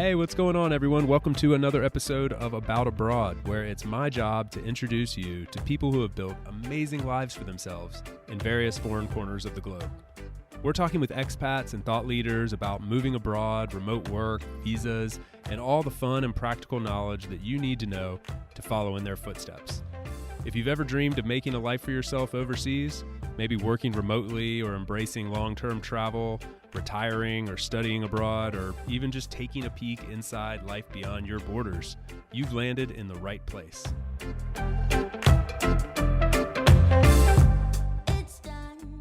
Hey, what's going on, everyone? Welcome to another episode of About Abroad, where it's my job to introduce you to people who have built amazing lives for themselves in various foreign corners of the globe. We're talking with expats and thought leaders about moving abroad, remote work, visas, and all the fun and practical knowledge that you need to know to follow in their footsteps. If you've ever dreamed of making a life for yourself overseas, maybe working remotely or embracing long-term travel, retiring or studying abroad, or even just taking a peek inside life beyond your borders, you've landed in the right place.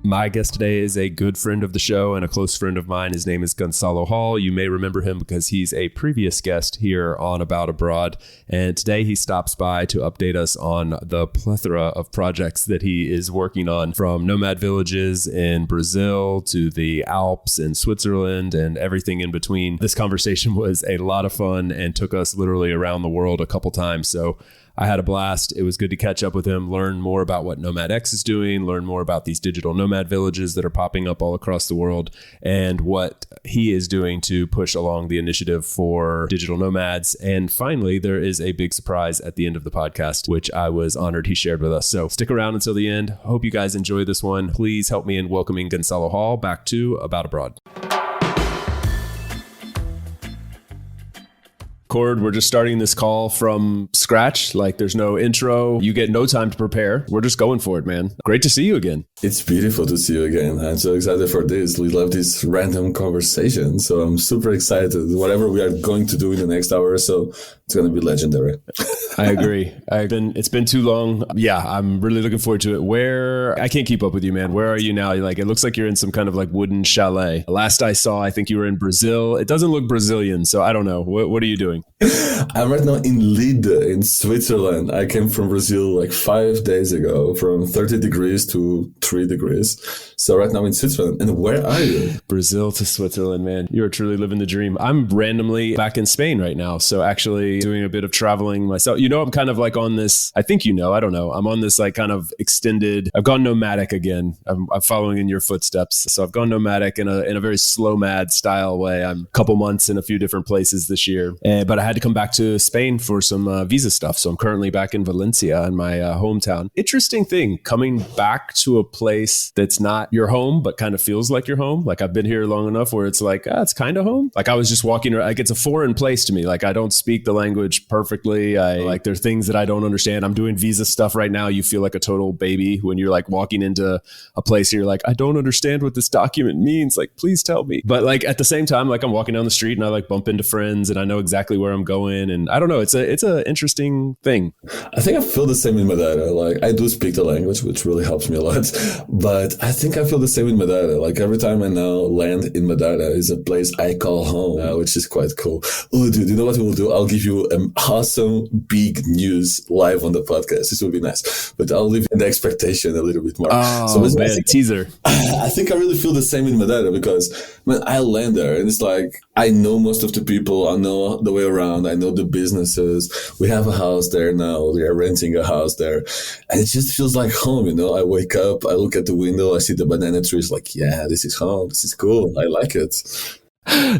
My guest today is a good friend of the show and a close friend of mine. His name is Gonçalo Hall. You may remember him because he's a previous guest here on About Abroad. And today he stops by to update us on the plethora of projects that he is working on, from nomad villages in Brazil to the Alps in Switzerland and everything in between. This conversation was a lot of fun and took us literally around the world a couple times. So I had a blast. It was good to catch up with him, learn more about what NomadX is doing, learn more about these digital nomad villages that are popping up all across the world, and what he is doing to push along the initiative for digital nomads. And finally, there is a big surprise at the end of the podcast, which I was honored he shared with us. So stick around until the end. Hope you guys enjoy this one. Please help me in welcoming Gonçalo Hall back to About Abroad. Cord, we're just starting this call from scratch. Like, there's no intro. You get no time to prepare. We're just going for it, man. Great to see you again. It's beautiful to see you again. I'm so excited for this. We love this random conversation. So I'm super excited. Whatever we are going to do in the next hour or so, it's going to be legendary. I agree. It's been too long. Yeah, I'm really looking forward to it. I can't keep up with you, man. Where are you now? Like, it looks like you're in some kind of like wooden chalet. Last I saw, I think you were in Brazil. It doesn't look Brazilian, so I don't know. What are you doing? I'm right now in Lide in Switzerland. I came from Brazil like 5 days ago, from 30 degrees to 3 degrees. So right now in Switzerland. And where are you? Brazil to Switzerland, man. You're truly living the dream. I'm randomly back in Spain right now. So actually doing a bit of traveling myself. You know, I'm kind of like on this, I think you know, I don't know. I'm on this like kind of extended, I've gone nomadic again. I'm following in your footsteps. So I've gone nomadic in a very slow mad style way. I'm a couple months in a few different places this year. But I had to come back to Spain for some visa stuff. So I'm currently back in Valencia in my hometown. Interesting thing, coming back to a place that's not your home, but kind of feels like your home. Like, I've been here long enough where it's like, it's kind of home. Like, I was just walking around, like, it's a foreign place to me. Like, I don't speak the language perfectly. Like, there are things that I don't understand. I'm doing visa stuff right now. You feel like a total baby when you're like walking into a place and you're like, I don't understand what this document means. Like, please tell me. But like, at the same time, like, I'm walking down the street and I like bump into friends and I know exactly where I'm going. And I don't know, it's a interesting thing. I think I feel the same in Madeira. Like, I do speak the language, which really helps me a lot. But I think I feel the same in Madeira. Like, every time I now land in Madeira is a place I call home, which is quite cool. Oh, dude, you know what we'll do? I'll give you an awesome big news live on the podcast. This will be nice. But I'll leave the expectation a little bit more. Oh, so man, teaser. I think I really feel the same in Madeira because when I land there, and it's like, I know most of the people, I know the way around, I know the businesses. We have a house there now. We are renting a house there. And it just feels like home, you know? I wake up, I look at the window, I see the banana trees, like, yeah, this is home. This is cool. I like it.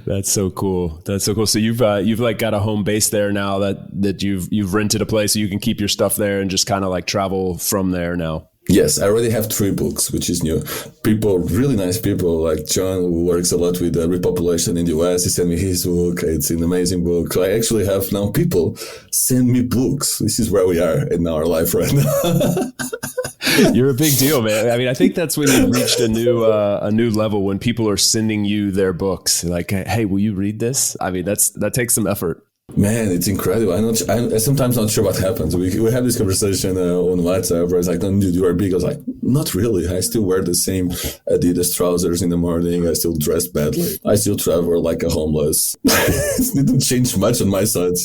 That's so cool. That's so cool. So you've like got a home base there now that you've rented a place so you can keep your stuff there and just kind of like travel from there now. Yes, I already have 3 books, which is new. People, really nice people, like John, who works a lot with repopulation in the US. He sent me his book. It's an amazing book. So I actually have now people send me books. This is where we are in our life right now. You're a big deal, man. I mean, I think that's when you've reached a new level, when people are sending you their books. Like, hey, will you read this? I mean, that takes some effort. Man, it's incredible. I'm sometimes not sure what happens. We have this conversation on WhatsApp where it's like, "No, dude, you are big." I was like, not really. I still wear the same Adidas trousers in the morning. I still dress badly. I still travel like a homeless. It didn't change much on my side.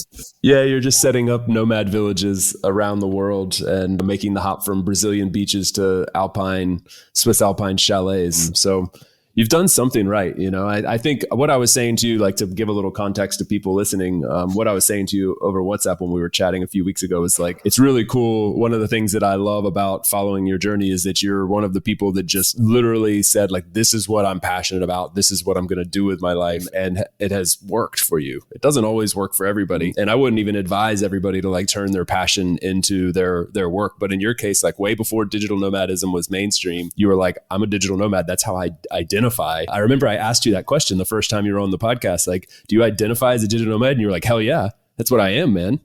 Yeah, you're just setting up nomad villages around the world and making the hop from Brazilian beaches to Swiss Alpine chalets. So you've done something right. You know, I think what I was saying to you, like to give a little context to people listening, what I was saying to you over WhatsApp when we were chatting a few weeks ago is like, it's really cool. One of the things that I love about following your journey is that you're one of the people that just literally said like, this is what I'm passionate about. This is what I'm going to do with my life. And it has worked for you. It doesn't always work for everybody. And I wouldn't even advise everybody to like turn their passion into their work. But in your case, like way before digital nomadism was mainstream, you were like, I'm a digital nomad. That's how I identify. I remember I asked you that question the first time you were on the podcast, like, do you identify as a digital nomad? And you were like, hell yeah, that's what I am, man.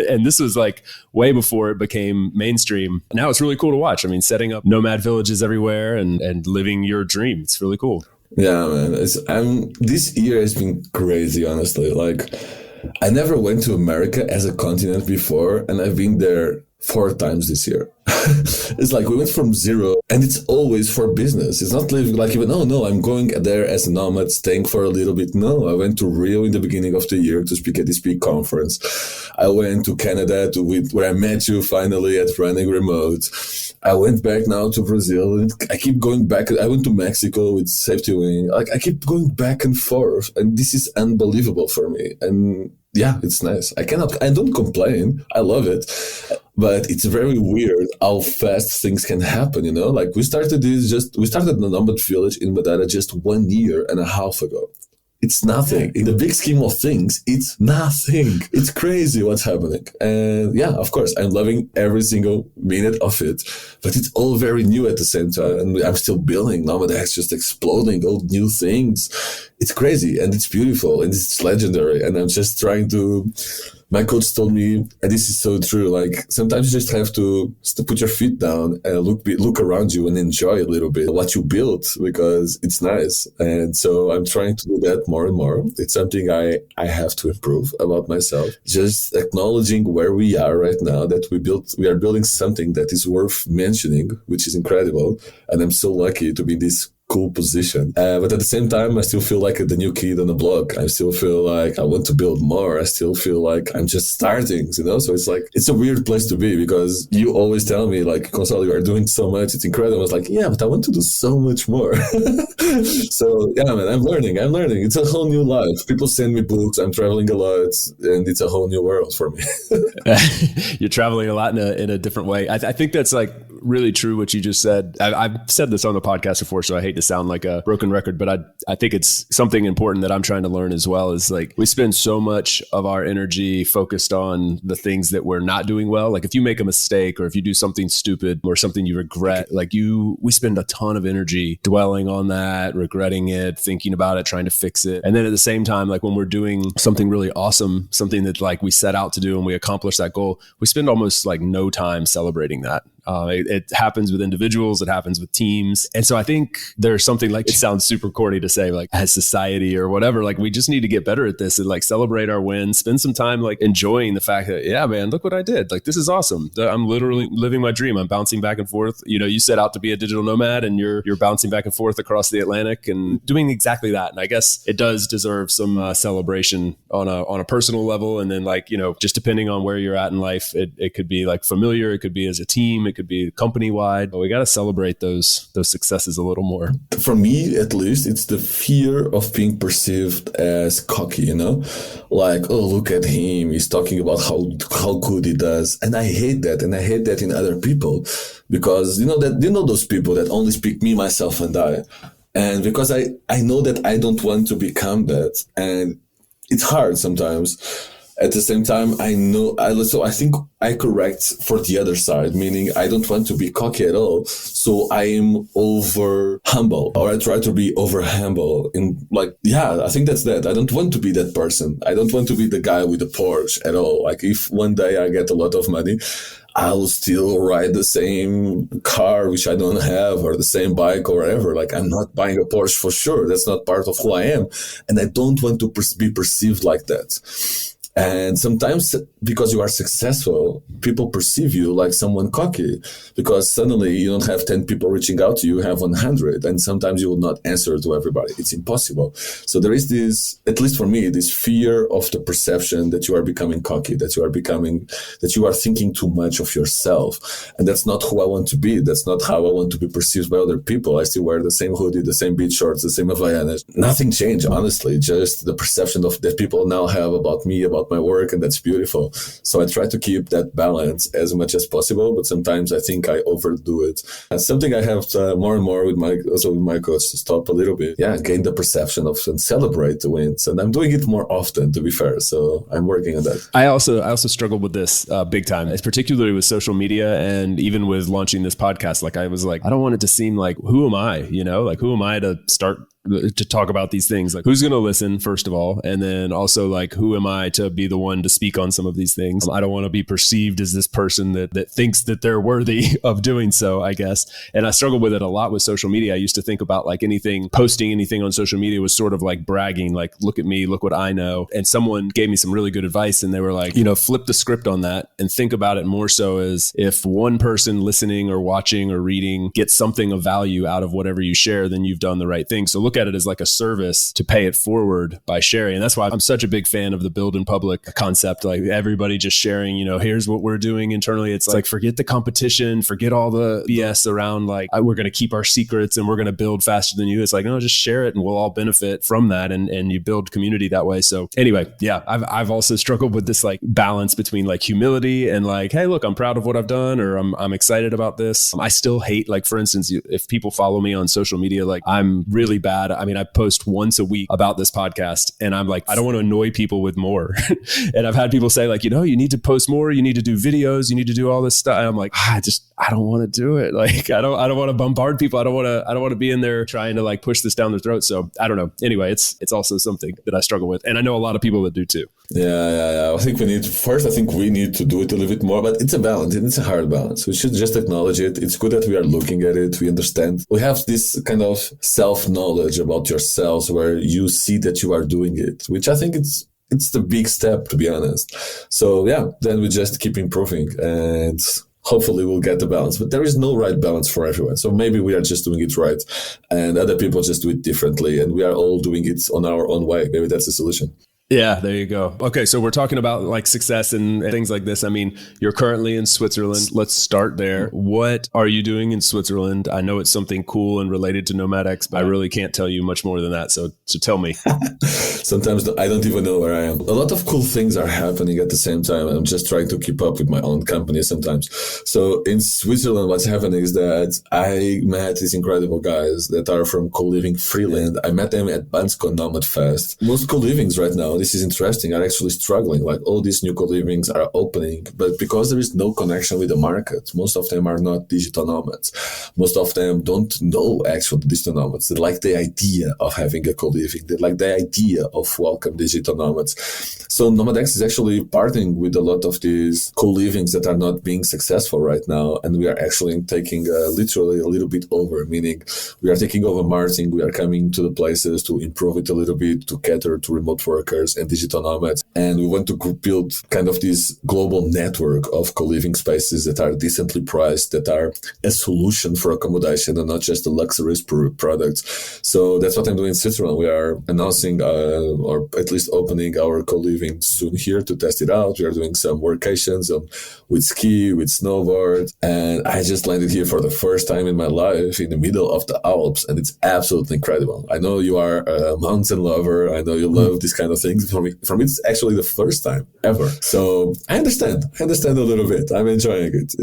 And this was like way before it became mainstream. Now it's really cool to watch. I mean, setting up nomad villages everywhere and living your dream. It's really cool. Yeah, man. This year has been crazy, honestly. Like, I never went to America as a continent before, and I've been there 4 times this year. It's like we went from zero, and it's always for business. It's not like even, oh no, I'm going there as a nomad, staying for a little bit. No, I went to Rio in the beginning of the year to speak at this big conference. I went to Canada where I met you finally at Running Remote. I went back now to Brazil, and I keep going back. I went to Mexico with Safety Wing. Like, I keep going back and forth, and this is unbelievable for me. And yeah, it's nice. I don't complain. I love it. But it's very weird how fast things can happen, you know? Like, we started the Nomad Village in Madeira just 1 year and a half ago. It's nothing. In the big scheme of things, it's nothing. It's crazy what's happening. And yeah, of course, I'm loving every single minute of it. But it's all very new at the same time. And I'm still building. NomadX just exploding, all new things. It's crazy and it's beautiful and it's legendary. And I'm just trying to... My coach told me, and this is so true, like sometimes you just have to put your feet down and look around you and enjoy a little bit what you built, because it's nice. And so I'm trying to do that more and more. It's something I have to improve about myself. Just acknowledging where we are right now, that we are building something that is worth mentioning, which is incredible. And I'm so lucky to be in this cool position. But at the same time, I still feel like the new kid on the block. I still feel like I want to build more. I still feel like I'm just starting, you know? So it's like, it's a weird place to be, because you always tell me like, Gonçalo, you are doing so much. It's incredible. I was like, yeah, but I want to do so much more. So yeah, man, I'm learning. It's a whole new life. People send me books. I'm traveling a lot, and it's a whole new world for me. You're traveling a lot in a different way. I think that's like really true what you just said. I've said this on the podcast before, so I hate to sound like a broken record, but I think it's something important that I'm trying to learn as well, is like, we spend so much of our energy focused on the things that we're not doing well. Like if you make a mistake, or if you do something stupid or something you regret, we spend a ton of energy dwelling on that, regretting it, thinking about it, trying to fix it. And then at the same time, like when we're doing something really awesome, something that like we set out to do and we accomplish that goal, we spend almost like no time celebrating that. It happens with individuals, it happens with teams. And so I think there's something, like, it sounds super corny to say, like, as society or whatever, like we just need to get better at this and like celebrate our wins, spend some time like enjoying the fact that, yeah, man, look what I did. Like, this is awesome. I'm literally living my dream. I'm bouncing back and forth. You know, you set out to be a digital nomad and you're bouncing back and forth across the Atlantic and doing exactly that. And I guess it does deserve some celebration on a personal level. And then, like, you know, just depending on where you're at in life, it could be like familiar, it could be as a team, it could be company wide, but we got to celebrate those successes a little more. For me, at least, it's the fear of being perceived as cocky, you know, like, oh, look at him, he's talking about how good he does. And I hate that. And I hate that in other people, because you know those people that only speak me, myself, and I. And because I know that I don't want to become that, and it's hard sometimes. At the same time, I think I correct for the other side, meaning I don't want to be cocky at all. So I am over humble, or I try to be over humble. In like, yeah, I think that's that. I don't want to be that person. I don't want to be the guy with the Porsche at all. Like, if one day I get a lot of money, I'll still ride the same car, which I don't have, or the same bike or whatever. Like, I'm not buying a Porsche for sure. That's not part of who I am. And I don't want to be perceived like that. And sometimes because you are successful, people perceive you like someone cocky, because suddenly you don't have 10 people reaching out to you, you have 100. And sometimes you will not answer to everybody. It's impossible. So there is this, at least for me, this fear of the perception that you are becoming cocky, that you are thinking too much of yourself. And that's not who I want to be. That's not how I want to be perceived by other people. I still wear the same hoodie, the same beach shorts, the same Havaianas. Nothing changed, honestly. Just the perception of that people now have about me, about my work, and that's beautiful. So I try to keep that balance as much as possible, but sometimes I think I overdo it. And something I have more and more with my coach to stop a little bit. Yeah, gain the perception of and celebrate the wins. And I'm doing it more often, to be fair. So I'm working on that. I also struggled with this big time, particularly with social media, and even with launching this podcast. Like I was like, I don't want it to seem like, who am I? Like who am I to start to talk about these things? Like, who's going to listen, first of all? And then also, like, who am I to be the one to speak on some of these things? I don't want to be perceived as this person that thinks that they're worthy of doing so, I guess. And I struggled with it a lot with social media. I used to think about like posting anything on social media was sort of like bragging, like, look at me, look what I know. And someone gave me some really good advice, and they were like, flip the script on that and think about it more so as if one person listening or watching or reading gets something of value out of whatever you share, then you've done the right thing. So look at it as like a service to pay it forward by sharing. And that's why I'm such a big fan of the build in public concept. Like everybody just sharing, here's what we're doing internally. It's like, forget the competition, forget all the BS around like, we're going to keep our secrets and we're going to build faster than you. It's like, no, just share it and we'll all benefit from that. And you build community that way. So anyway, yeah, I've also struggled with this like balance between like humility and like, hey, look, I'm proud of what I've done, or I'm excited about this. I still hate, like, for instance, if people follow me on social media, like I'm really bad. I mean, I post once a week about this podcast, and I'm like, I don't want to annoy people with more. And I've had people say like, you need to post more, you need to do videos, you need to do all this stuff. And I'm like, I don't want to do it. Like, I don't want to bombard people. I don't want to be in there trying to like push this down their throat. So I don't know. Anyway, it's also something that I struggle with. And I know a lot of people that do too. Yeah. I think we need to do it a little bit more, but it's a balance, and it's a hard balance. We should just acknowledge it. It's good that we are looking at it. We understand. We have this kind of self-knowledge about yourselves where you see that you are doing it, which I think it's the big step, to be honest. So yeah, then we just keep improving, and hopefully we'll get the balance. But there is no right balance for everyone. So maybe we are just doing it right and other people just do it differently, and we are all doing it on our own way. Maybe that's the solution. Yeah, there you go. Okay, so we're talking about like success and things like this. I mean, you're currently in Switzerland. Let's start there. What are you doing in Switzerland? I know it's something cool and related to NomadX, but I really can't tell you much more than that. So tell me. Sometimes I don't even know where I am. A lot of cool things are happening at the same time. I'm just trying to keep up with my own company sometimes. So in Switzerland, what's happening is that I met these incredible guys that are from co-living Freeland. I met them at Bansko Nomad Fest. Most co-livings right now, this is interesting, are actually struggling. Like all these new co-livings are opening, but because there is no connection with the market, most of them are not digital nomads. Most of them don't know actual digital nomads. They like the idea of having a co-living. They like the idea of welcome digital nomads. So NomadX is actually partnering with a lot of these co-livings that are not being successful right now. And we are actually taking literally a little bit over, meaning we are taking over marketing. We are coming to the places to improve it a little bit, to cater to remote workers and digital nomads. And we want to build kind of this global network of co-living spaces that are decently priced, that are a solution for accommodation and not just a luxurious products. So that's what I'm doing in Switzerland. We are announcing or at least opening our co-living soon here to test it out. We are doing some workations with ski, with snowboard. And I just landed here for the first time in my life in the middle of the Alps. And it's absolutely incredible. I know you are a mountain lover. I know you love these kind of things. For me, it's actually the first time ever. So I understand a little bit. I'm enjoying it.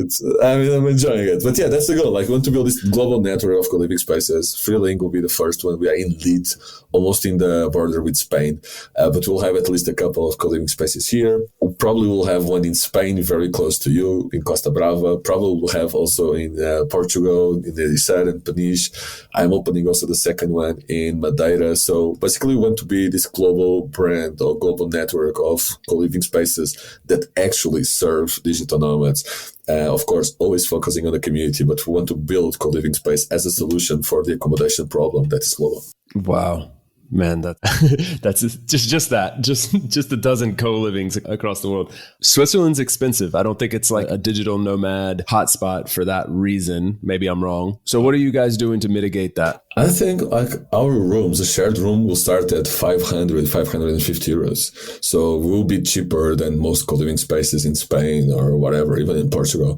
I'm enjoying it. But yeah, that's the goal. Like, we want to build this global network of co-living spaces. Freeling will be the first one. We are in lead, almost in the border with Spain. But we'll have at least a couple of co-living spaces here. We probably will have one in Spain, very close to you, in Costa Brava. Probably we'll have also in Portugal, in the Isar and Peniche. I'm opening also the second one in Madeira. So basically, we want to be this global brand or global network of co-living spaces that actually serve digital nomads. Of course, always focusing on the community, but we want to build co-living space as a solution for the accommodation problem that is global. Wow. Man, that's just a dozen co-livings across the world. Switzerland's expensive. I don't think it's like a digital nomad hotspot for that reason. Maybe I'm wrong. So what are you guys doing to mitigate that? I think like our rooms, a shared room will start at 550 euros. So we'll be cheaper than most co-living spaces in Spain or whatever, even in Portugal.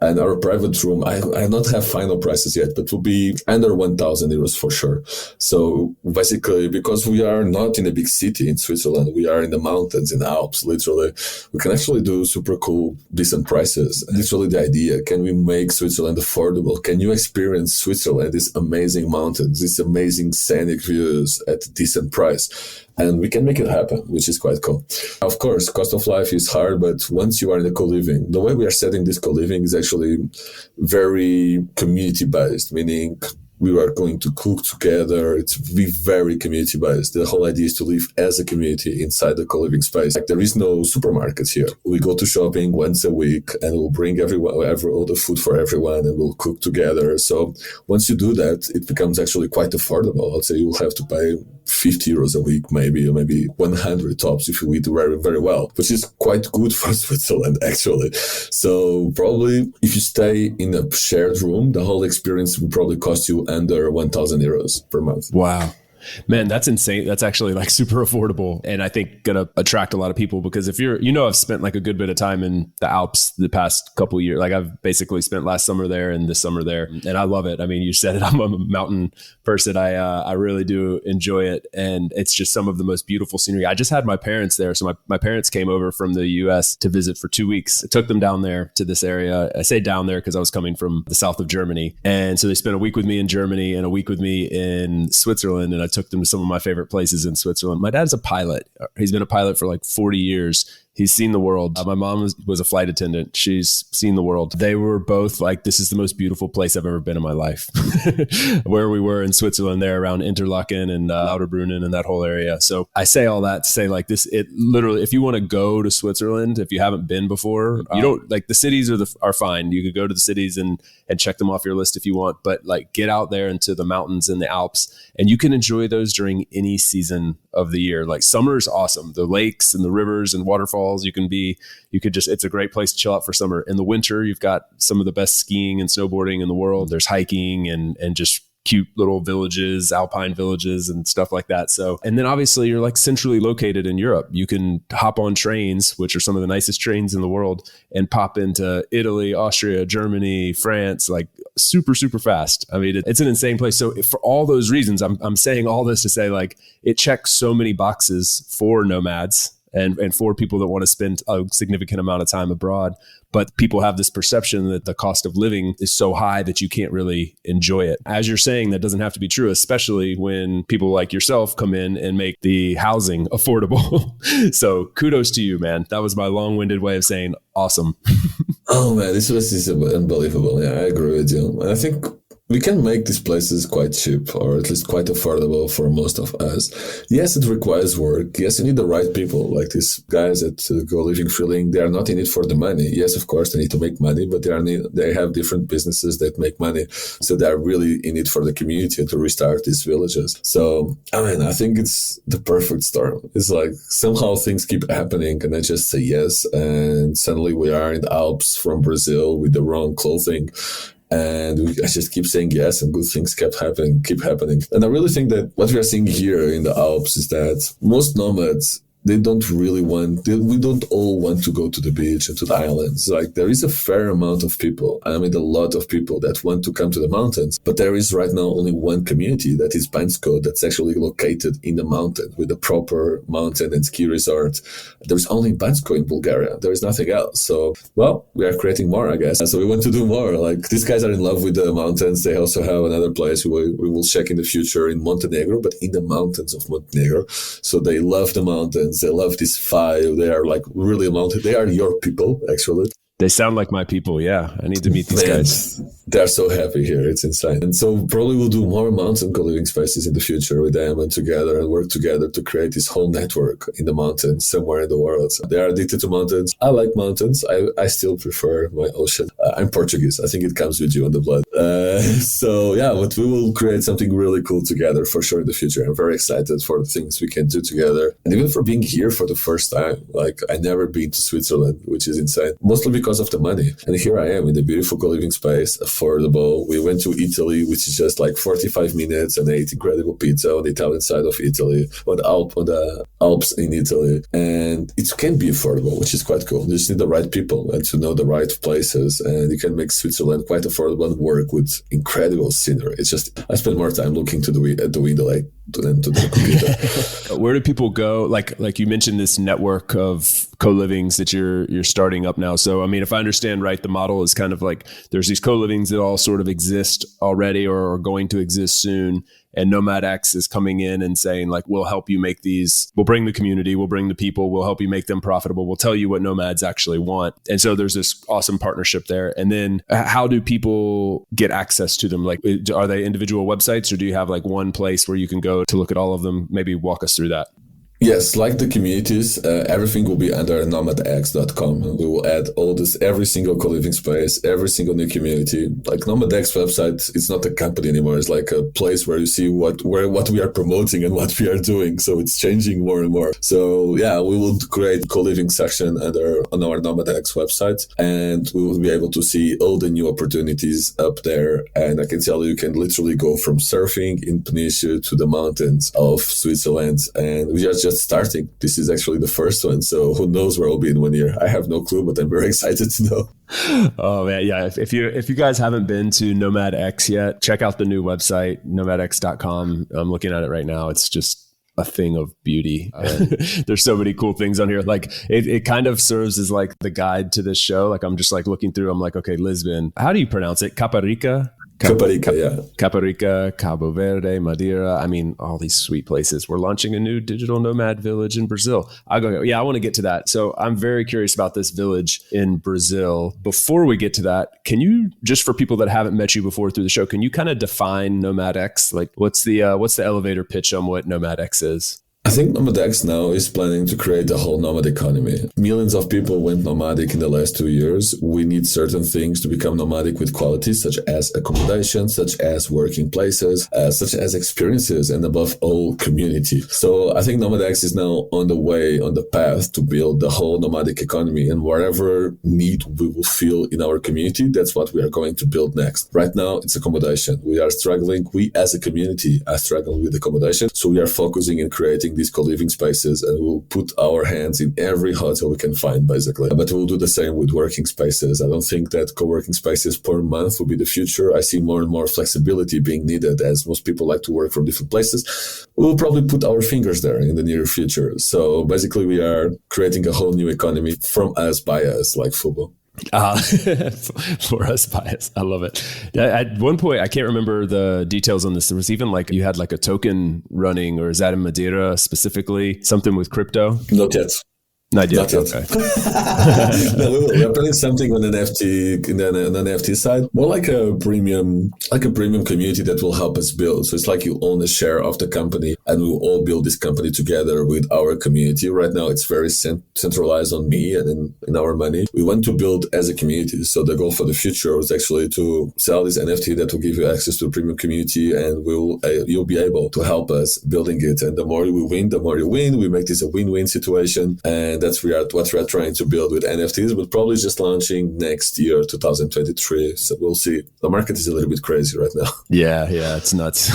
And our private room, I don't have final prices yet, but will be under 1,000 euros for sure. So basically, because we are not in a big city in Switzerland, we are in the mountains, in the Alps, literally, we can actually do super cool, decent prices. Literally the idea, can we make Switzerland affordable? Can you experience Switzerland, these amazing mountains, these amazing scenic views at a decent price? And we can make it happen, which is quite cool. Of course, cost of life is hard, but once you are in the co-living, the way we are setting this co-living is actually very community-based, meaning we are going to cook together. It's be very community based. The whole idea is to live as a community inside the co-living space. Like there is no supermarkets here. We go to shopping once a week and we'll bring all the food for everyone and we'll cook together. So once you do that, it becomes actually quite affordable. I'd say you'll have to pay 50 euros a week, maybe 100 tops if you eat very, very well, which is quite good for Switzerland, actually. So probably if you stay in a shared room, the whole experience will probably cost you under 1,000 euros per month. Wow. Man, that's insane. That's actually like super affordable. And I think going to attract a lot of people because if you're, I've spent like a good bit of time in the Alps the past couple of years. Like I've basically spent last summer there and this summer there. And I love it. I mean, you said it, I'm a mountain person. I really do enjoy it. And it's just some of the most beautiful scenery. I just had my parents there. So my parents came over from the US to visit for 2 weeks. I took them down there to this area. I say down there because I was coming from the south of Germany. And so they spent a week with me in Germany and a week with me in Switzerland. And I took them to some of my favorite places in Switzerland. My dad's a pilot. He's been a pilot for like 40 years. He's seen the world. My mom was a flight attendant. She's seen the world. They were both like, this is the most beautiful place I've ever been in my life. Where we were in Switzerland there around Interlaken and Lauterbrunnen and that whole area. So I say all that to say like this, it literally, if you want to go to Switzerland, if you haven't been before, you don't like the cities are fine. You could go to the cities and check them off your list if you want, but like get out there into the mountains and the Alps and you can enjoy those during any season of the year. Like summer is awesome. The lakes and the rivers and waterfalls, it's a great place to chill out for summer. In the winter, you've got some of the best skiing and snowboarding in the world. There's hiking and just cute little villages, alpine villages and stuff like that. So, and then obviously you're like centrally located in Europe. You can hop on trains, which are some of the nicest trains in the world, and pop into Italy, Austria, Germany, France, like super, super fast. I mean, it's an insane place. So for all those reasons, I'm saying all this to say like it checks so many boxes for nomads and for people that want to spend a significant amount of time abroad. But people have this perception that the cost of living is so high that you can't really enjoy it. As you're saying, that doesn't have to be true, especially when people like yourself come in and make the housing affordable. So kudos to you, man. That was my long-winded way of saying awesome. Oh man, this is unbelievable. Yeah, I agree with you. And I think we can make these places quite cheap or at least quite affordable for most of us. Yes, it requires work. Yes, you need the right people like these guys that go living freely. They are not in it for the money. Yes, of course, they need to make money, but they have different businesses that make money. So they're really in it for the community to restart these villages. So, I mean, I think it's the perfect storm. It's like somehow things keep happening and I just say yes. And suddenly we are in the Alps from Brazil with the wrong clothing. And I just keep saying yes, and good things keep happening. And I really think that what we are seeing here in the Alps is that most nomads, we don't all want to go to the beach and to the islands. Like there is a fair amount of people, I mean a lot of people that want to come to the mountains, but there is right now only one community that is Bansko that's actually located in the mountain with a proper mountain and ski resort. There's only Bansko in Bulgaria. There is nothing else. So, well, we are creating more, I guess. So we want to do more. Like these guys are in love with the mountains. They also have another place we will check in the future in Montenegro, but in the mountains of Montenegro. So they love the mountains. They love this vibe. They are like really mounted. They are your people, actually. They sound like my people. Yeah. I need to meet these guys. They're so happy here. It's insane. And so probably we'll do more mountain co-living spaces in the future with them and together and work together to create this whole network in the mountains somewhere in the world. So they are addicted to mountains. I like mountains. I still prefer my ocean. I'm Portuguese. I think it comes with you on the blood. But we will create something really cool together for sure in the future. I'm very excited for the things we can do together. And even for being here for the first time. Like, I never been to Switzerland, which is insane. Mostly because of the money. And here I am in the beautiful co-living space, affordable. We went to Italy, which is just like 45 minutes, and ate incredible pizza on the Italian side of Italy, on the Alps in Italy. And it can be affordable, which is quite cool. You just need the right people and to know the right places. And you can make Switzerland quite affordable and work with incredible scenery. It's just, I spend more time looking at the window than to the computer. Where do people go? Like you mentioned this network of co-livings that you're starting up now. So, I mean, if I understand right, the model is kind of like there's these co-livings that all sort of exist already or are going to exist soon. And NomadX is coming in and saying, like, we'll help you make these, we'll bring the community, we'll bring the people, we'll help you make them profitable, we'll tell you what nomads actually want. And so there's this awesome partnership there. And then how do people get access to them? Like, are they individual websites, or do you have like one place where you can go to look at all of them? Maybe walk us through that. Yes, like the communities, everything will be under nomadx.com. We will add every single co-living space, every single new community. Like NomadX website, it's not a company anymore. It's like a place where you see what we are promoting and what we are doing. So it's changing more and more. So yeah, we will create co-living section on our NomadX website, and we will be able to see all the new opportunities up there. And I can tell you can literally go from surfing in Peninsula to the mountains of Switzerland. And we are just starting. This is actually the first one, so who knows where I'll be in 1 year. I have no clue, but I'm very excited to know. Oh man, yeah. If you guys haven't been to NomadX yet, check out the new website, nomadx.com. I'm looking at it right now. It's just a thing of beauty. There's so many cool things on here. Like it kind of serves as like the guide to this show. Like I'm just like looking through, I'm like, okay, Lisbon. How do you pronounce it? Caparica? Caparica, Cabo Verde, Madeira. I mean, all these sweet places. We're launching a new digital nomad village in Brazil. I want to get to that. So I'm very curious about this village in Brazil. Before we get to that, can you, just for people that haven't met you before through the show, can you kind of define NomadX? Like what's the elevator pitch on what NomadX is? I think NomadX now is planning to create a whole nomad economy. Millions of people went nomadic in the last 2 years. We need certain things to become nomadic with qualities, such as accommodation, such as working places, such as experiences, and above all, community. So I think NomadX is now on the path to build the whole nomadic economy, and whatever need we will feel in our community, that's what we are going to build next. Right now, it's accommodation. We as a community are struggling with accommodation. So we are focusing in creating these co-living spaces, and we'll put our hands in every hotel we can find, basically. But we'll do the same with working spaces. I don't think that co-working spaces per month will be the future. I see more and more flexibility being needed, as most people like to work from different places. We'll probably put our fingers there in the near future. So basically, we are creating a whole new economy from us, by us, like football. For us bias. I love it. At one point, I can't remember the details on this. There was even like you had like a token running, or is that in Madeira specifically? Something with crypto? Not yet. Not yet. Okay. No, we're planning something on an NFT side, more like a premium community that will help us build. So it's like you own a share of the company, and we will all build this company together with our community. Right now, it's very centralized on me and in our money. We want to build as a community. So the goal for the future was actually to sell this NFT that will give you access to a premium community, and you'll be able to help us building it. And the more we win, the more you win. We make this a win-win situation, and that's what we are trying to build with NFTs, but probably just launching next year, 2023. So we'll see. The market is a little bit crazy right now. Yeah, it's nuts.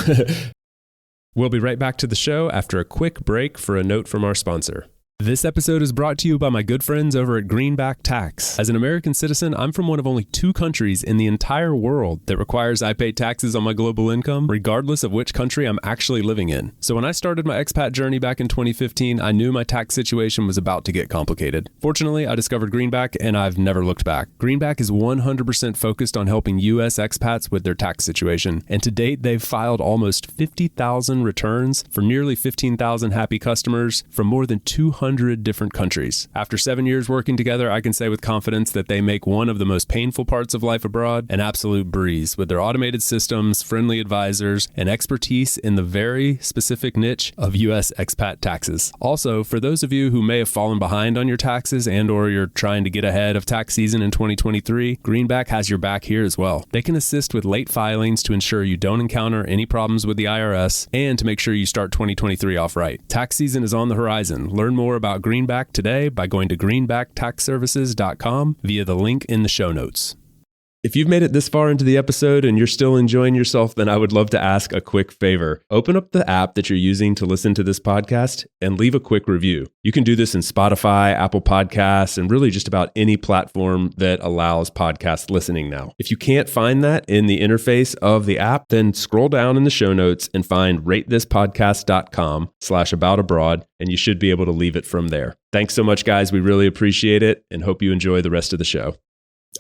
We'll be right back to the show after a quick break for a note from our sponsor. This episode is brought to you by my good friends over at Greenback Tax. As an American citizen, I'm from one of only 2 countries in the entire world that requires I pay taxes on my global income, regardless of which country I'm actually living in. So when I started my expat journey back in 2015, I knew my tax situation was about to get complicated. Fortunately, I discovered Greenback, and I've never looked back. Greenback is 100% focused on helping U.S. expats with their tax situation, and to date, they've filed almost 50,000 returns for nearly 15,000 happy customers from more than 200 200 different countries. After 7 years working together, I can say with confidence that they make one of the most painful parts of life abroad an absolute breeze with their automated systems, friendly advisors, and expertise in the very specific niche of U.S. expat taxes. Also, for those of you who may have fallen behind on your taxes and or you're trying to get ahead of tax season in 2023, Greenback has your back here as well. They can assist with late filings to ensure you don't encounter any problems with the IRS and to make sure you start 2023 off right. Tax season is on the horizon. Learn more about Greenback today by going to greenbacktaxservices.com via the link in the show notes. If you've made it this far into the episode and you're still enjoying yourself, then I would love to ask a quick favor. Open up the app that you're using to listen to this podcast and leave a quick review. You can do this in Spotify, Apple Podcasts, and really just about any platform that allows podcast listening now. If you can't find that in the interface of the app, then scroll down in the show notes and find ratethispodcast.com/aboutabroad, and you should be able to leave it from there. Thanks so much, guys. We really appreciate it and hope you enjoy the rest of the show.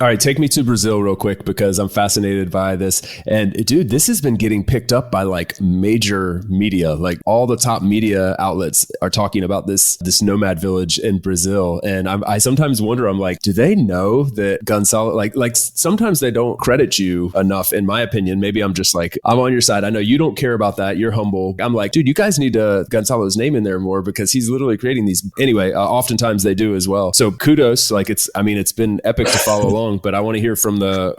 All right, take me to Brazil real quick because I'm fascinated by this. And dude, this has been getting picked up by like major media. Like all the top media outlets are talking about this nomad village in Brazil. And I sometimes wonder, I'm like, do they know that Gonçalo, like sometimes they don't credit you enough, in my opinion. Maybe I'm just like, I'm on your side. I know you don't care about that. You're humble. I'm like, dude, you guys need Gonçalo's name in there more because he's literally creating these. Anyway, oftentimes they do as well. So kudos. Like it's been epic to follow along. But I want to hear from the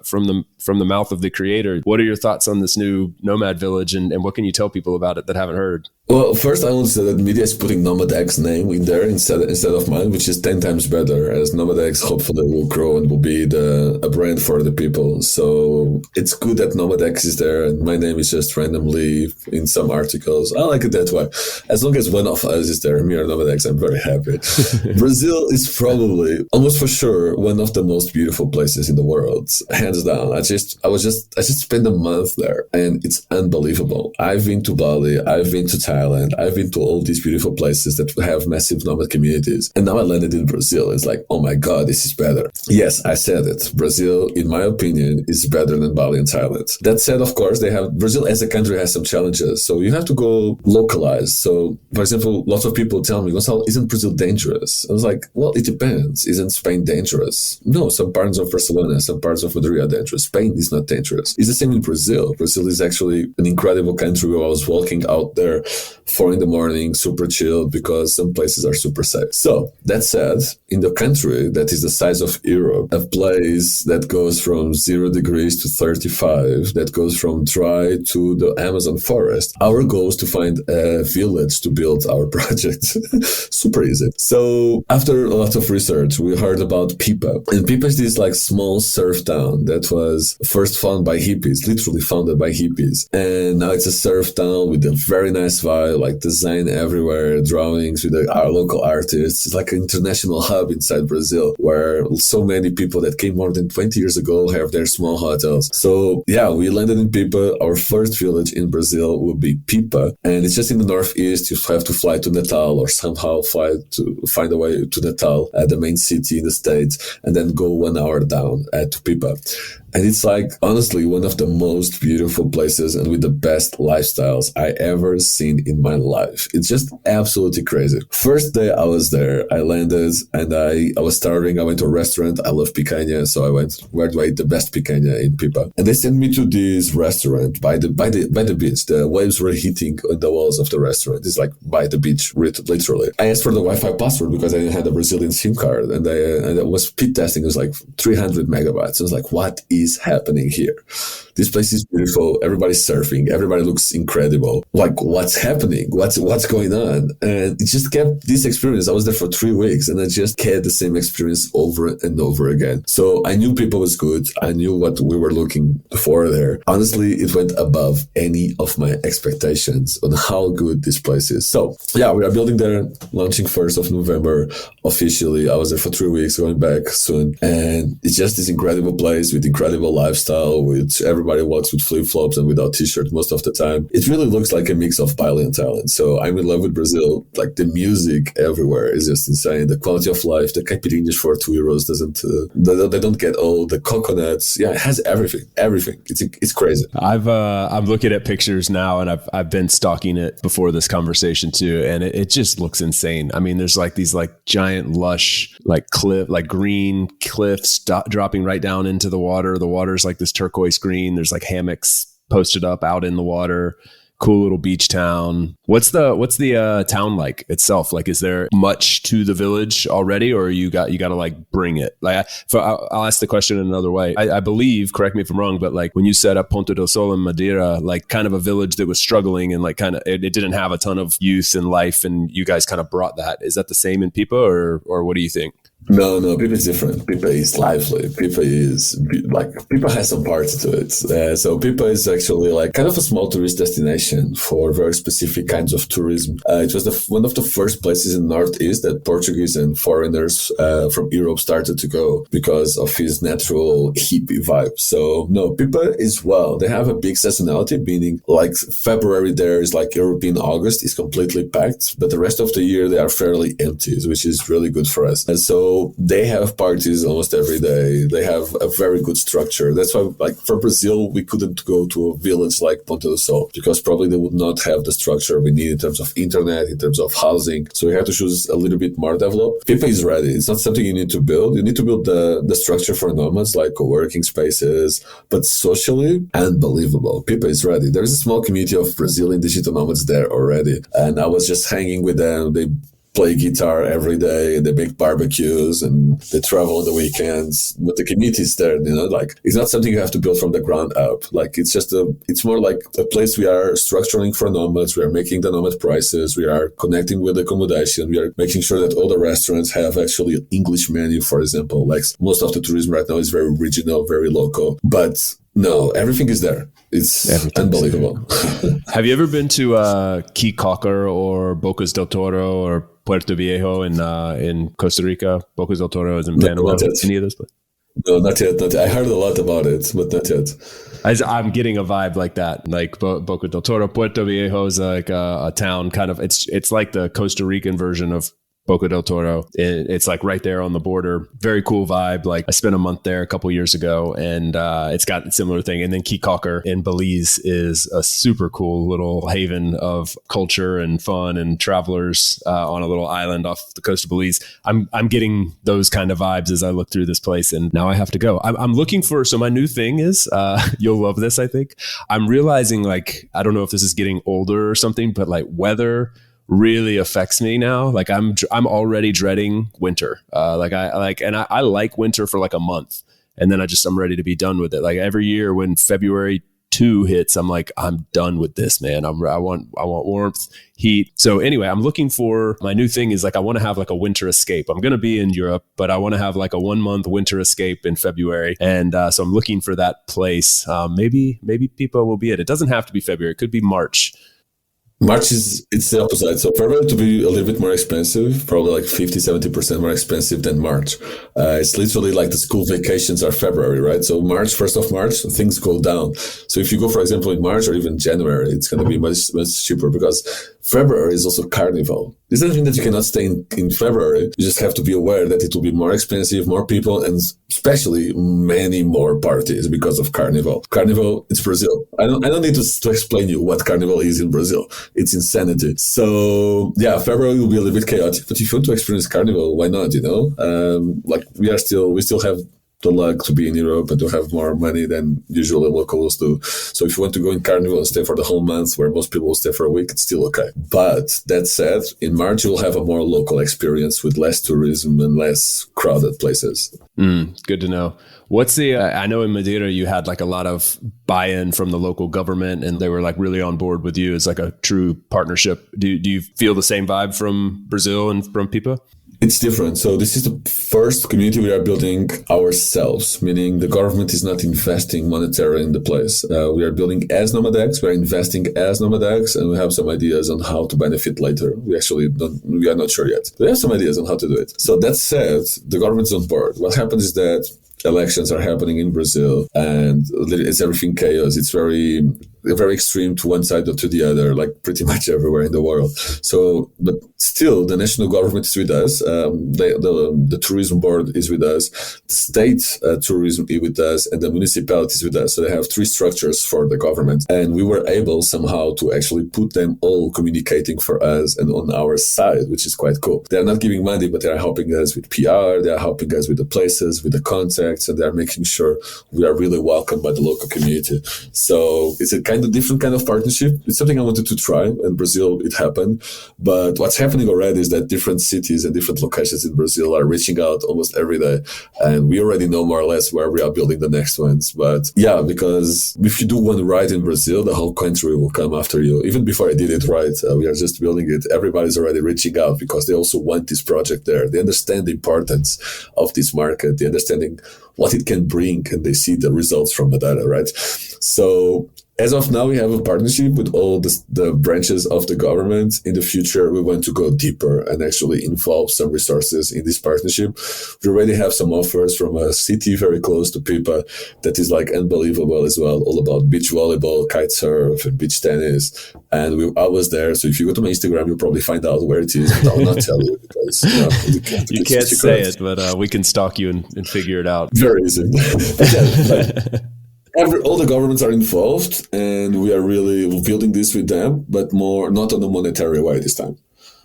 mouth of the creator. What are your thoughts on this new nomad village, and what can you tell people about it that haven't heard? Well, first I want to say that media is putting NomadX name in there instead of mine, which is 10 times better, as NomadX hopefully will grow and will be a brand for the people. So it's good that NomadX is there, and my name is just randomly in some articles. I like it that way. As long as one of us is there, me or NomadX, I'm very happy. Brazil is probably, almost for sure, one of the most beautiful places in the world, hands down. I just spent a month there, and it's unbelievable. I've been to Bali, I've been to Thailand, I've been to all these beautiful places that have massive nomad communities, and now I landed in Brazil. It's like, oh my God, this is better. Yes, I said it. Brazil, in my opinion, is better than Bali and Thailand. That said, of course, Brazil as a country has some challenges, so you have to go localized. So, for example, lots of people tell me, Gonçalo, isn't Brazil dangerous? I was like, well, it depends. Isn't Spain dangerous? No, some parts of Barcelona, some parts of Madrid are dangerous. Spain is not dangerous. It's the same in Brazil. Brazil is actually an incredible country where I was walking out there 4 a.m, super chilled, because some places are super safe. So that said, in the country that is the size of Europe, a place that goes from 0 degrees to 35, that goes from dry to the Amazon forest, our goal is to find a village to build our project. Super easy. So after a lot of research, we heard about Pipa. And Pipa is this like small surf town that was first founded by hippies, literally founded by hippies. And now it's a surf town with a very nice vibe, like design everywhere, drawings with our local artists. It's like an international hub inside Brazil where so many people that came more than 20 years ago have their small hotels. So yeah, we landed in Pipa. Our first village in Brazil will be Pipa. And it's just in the northeast. You have to fly to Natal or somehow find a way to Natal, the main city in the state, and then go 1 hour down to Pipa. And it's like, honestly, one of the most beautiful places and with the best lifestyles I ever seen in my life. It's just absolutely crazy. First day I was there, I landed and I was starving. I went to a restaurant. I love picanha. So I went, where do I eat the best picanha in Pipa? And they sent me to this restaurant by the beach. The waves were hitting on the walls of the restaurant. It's like by the beach, literally. I asked for the Wi-Fi password because I had a Brazilian SIM card, and I was speed testing. It was like 300 megabytes. I was like, what is happening here? This place is beautiful. Everybody's surfing. Everybody looks incredible. Like, what's happening? What's going on? And it just kept this experience. I was there for 3 weeks, and I just had the same experience over and over again. So I knew people was good. I knew what we were looking for there. Honestly, it went above any of my expectations on how good this place is. So yeah, we are building there, launching 1st of November officially. I was there for 3 weeks, going back soon. And it's just this incredible place with incredible incredible lifestyle, which everybody walks with flip-flops and without t-shirt most of the time. It really looks like a mix of Bali and Thailand. So I'm in love with Brazil. Like the music everywhere is just insane. The quality of life, the caipirinhas for €2 doesn't, they don't get old. The coconuts, yeah, it has everything. It's crazy. I'm looking at pictures now, and I've been stalking it before this conversation too, and it just looks insane. I mean, there's like these like giant lush like green cliffs dropping right down into the water. The water's like this turquoise green. There's like hammocks posted up out in the water. Cool little beach town. What's the town like itself? Like, is there much to the village already, or you got to like bring it? Like, I'll ask the question in another way. I believe, correct me if I'm wrong, but like when you set up Ponta do Sol in Madeira, like kind of a village that was struggling and like kind of it didn't have a ton of youth and life, and you guys kind of brought that. Is that the same in Pipa, or what do you think? No, Pipa is different. Pipa is lively. Pipa has some parts to it. So Pipa is actually like kind of a small tourist destination for very specific kinds of tourism. It was one of the first places in the Northeast that Portuguese and foreigners from Europe started to go because of his natural hippie vibe. So no, Pipa is they have a big seasonality, meaning like February there is like European August is completely packed, but the rest of the year they are fairly empty, which is really good for us. And so they have parties almost every day. They have a very good structure. That's why, like for Brazil, we couldn't go to a village like Ponta do Sol because probably they would not have the structure we need in terms of internet, in terms of housing. So we have to choose a little bit more developed. Pipa is ready. It's not something you need to build. You need to build the structure for nomads, like co-working spaces, but socially unbelievable. Pipa is ready. There's a small community of Brazilian digital nomads there already. And I was just hanging with them. They play guitar every day, they make barbecues, and they travel on the weekends. But the community is there, like it's not something you have to build from the ground up. Like it's more like a place we are structuring for nomads. We are making the nomad prices. We are connecting with accommodation. We are making sure that all the restaurants have actually an English menu, for example. Like most of the tourism right now is very regional, very local. But no, everything is there. It's unbelievable. Have you ever been to Quicocker or Bocas del Toro or Puerto Viejo in Costa Rica? Bocas del Toro is in Panama. Any of those places? No, not yet. I heard a lot about it, but not yet. I'm getting a vibe like that. Like Boca del Toro, Puerto Viejo is like a town kind of. It's like the Costa Rican version of Boca del Toro. It's like right there on the border. Very cool vibe. Like I spent a month there a couple years ago, and it's got a similar thing. And then Quicocker in Belize is a super cool little haven of culture and fun and travelers on a little island off the coast of Belize. I'm getting those kind of vibes as I look through this place, and now I have to go. I'm looking for. So my new thing is, you'll love this. I think I'm realizing, like, I don't know if this is getting older or something, but like weather really affects me now. Like I'm already dreading winter. I like winter for like a month, and then I'm ready to be done with it. Like every year when February 2 hits, I'm like, I'm done with this, man. I want warmth, heat. So anyway, I'm looking for my new thing is like, I want to have like a winter escape. I'm going to be in Europe, but I want to have like a 1 month winter escape in February. And so I'm looking for that place. Maybe people will be it. It doesn't have to be February. It could be March. March it's the opposite. So February to be a little bit more expensive, probably like 50-70% more expensive than March. It's literally like the school vacations are February, right? So March, 1st of March, things go down. So if you go, for example, in March or even January, it's going to be much cheaper because February is also Carnival. This doesn't mean that you cannot stay in February. You just have to be aware that it will be more expensive, more people, and especially many more parties because of Carnival. Carnival, it's Brazil. I don't need to explain you what Carnival is in Brazil. It's insanity. So yeah, February will be a little bit chaotic, but if you want to experience Carnival, why not? Like we still have the luck to be in Europe and to have more money than usually locals do. So if you want to go in Carnival and stay for the whole month, where most people will stay for a week, it's still okay. But that said, in March, you'll have a more local experience with less tourism and less crowded places. Good to know. What's I know in Madeira, you had like a lot of buy-in from the local government and they were like really on board with you. It's like a true partnership. Do you feel the same vibe from Brazil and from Pipa? It's different. So this is the first community we are building ourselves, meaning the government is not investing monetarily in the place. We are building as NomadX, we are investing as NomadX, and we have some ideas on how to benefit later. We are not sure yet. We have some ideas on how to do it. So that said, the government's on board. What happens is that elections are happening in Brazil, and it's everything chaos. It's very extreme to one side or to the other, like pretty much everywhere in the world. So, but still, the national government is with us. The tourism board is with us. The state tourism is with us, and the municipality is with us. So they have three structures for the government, and we were able somehow to actually put them all communicating for us and on our side, which is quite cool. They are not giving money, but they are helping us with PR. They are helping us with the places, with the contacts, and they are making sure we are really welcomed by the local community. So it's a kind of different kind of partnership. It's something I wanted to try. In Brazil, it happened. But what's happening already is that different cities and different locations in Brazil are reaching out almost every day. And we already know more or less where we are building the next ones. But yeah, because if you do one right in Brazil, the whole country will come after you. Even before I did it right, we are just building it. Everybody's already reaching out because they also want this project there. They understand the importance of this market. They understanding what it can bring, and they see the results from the data, right? So as of now, we have a partnership with all the branches of the government. In the future, we want to go deeper and actually involve some resources in this partnership. We already have some offers from a city very close to Pipa that is like unbelievable as well, all about beach volleyball, kite surf, and beach tennis. And I was there. So if you go to my Instagram, you'll probably find out where it is. But I'll not tell you because you can't say it, but we can stalk you and figure it out. Very easy. All the governments are involved, and we are really building this with them, but more not on a monetary way this time.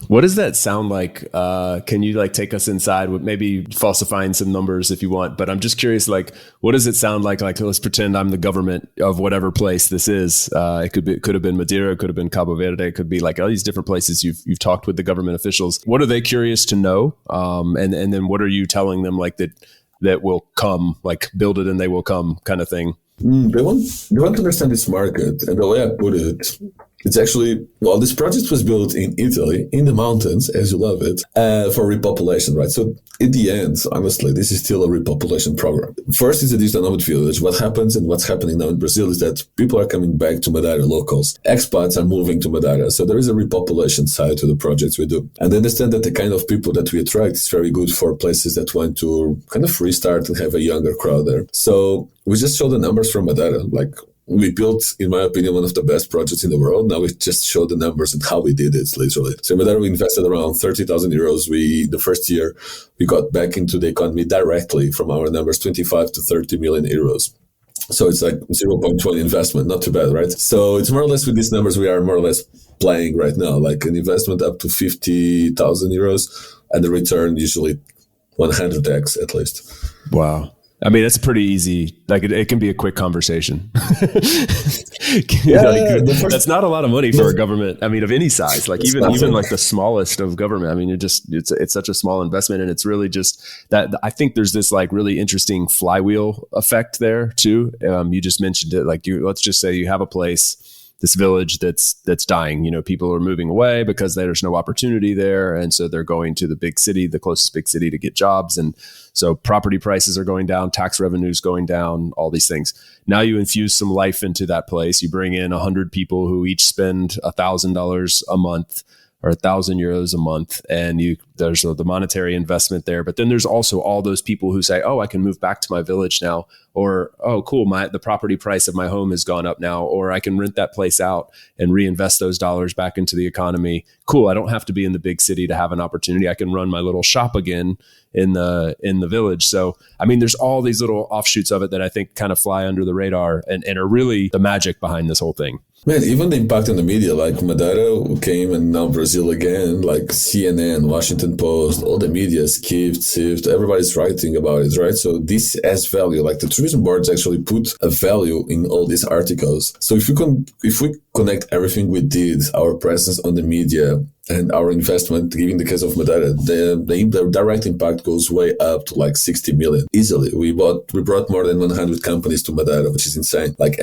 What does that sound like? Can you like take us inside with maybe falsifying some numbers if you want? But I'm just curious, like, what does it sound like? Like, let's pretend I'm the government of whatever place this is. It could have been Madeira, it could have been Cabo Verde, it could be like all these different places you've talked with the government officials. What are they curious to know? And then what are you telling them like that will come, like build it and they will come kind of thing? They want to understand this market, and the way I put it, it's actually, well, this project was built in Italy, in the mountains, as you love it, for repopulation, right? So in the end, honestly, this is still a repopulation program. First, it's a digital nomad village. What happens and what's happening now in Brazil is that people are coming back to Madeira, locals. Expats are moving to Madeira. So there is a repopulation side to the projects we do. And they understand that the kind of people that we attract is very good for places that want to kind of restart and have a younger crowd there. So we just show the numbers from Madeira, like, we built, in my opinion, one of the best projects in the world. Now we just show the numbers and how we did it, literally. So in Madeira, we invested around 30,000 euros. The first year, we got back into the economy directly from our numbers, 25 to 30 million euros. So it's like 0.1 investment, not too bad, right? So it's more or less with these numbers, we are more or less playing right now, like an investment up to 50,000 euros and the return usually 100x at least. Wow. I mean, it's pretty easy. Like it can be a quick conversation. That's not a lot of money for a government. I mean, of any size, like even like the smallest of government. I mean, it's such a small investment, and it's really just that. I think there's this like really interesting flywheel effect there too. You just mentioned it. Like let's just say you have a place, this village that's dying. You know, people are moving away because there's no opportunity there, and so they're going to the big city, the closest big city, to get jobs. And so property prices are going down, tax revenues going down, all these things. Now you infuse some life into that place. You bring in 100 people who each spend $1,000 a month or 1,000 euros a month, and there's the monetary investment there. But then there's also all those people who say, "Oh, I can move back to my village now," or "Oh, cool, the property price of my home has gone up now," or "I can rent that place out and reinvest those dollars back into the economy." Cool, I don't have to be in the big city to have an opportunity. I can run my little shop again in the village. So, I mean, there's all these little offshoots of it that I think kind of fly under the radar and are really the magic behind this whole thing. Man, even the impact on the media, like Madeira came and now Brazil again, like CNN, Washington Post, all the media, Skift, everybody's writing about it, right? So this has value. Like the tourism boards actually put a value in all these articles. So if we connect everything we did, our presence on the media, and our investment, given the case of Madeira, the direct impact goes way up to like 60 million easily. We brought more than 100 companies to Madeira, which is insane. Like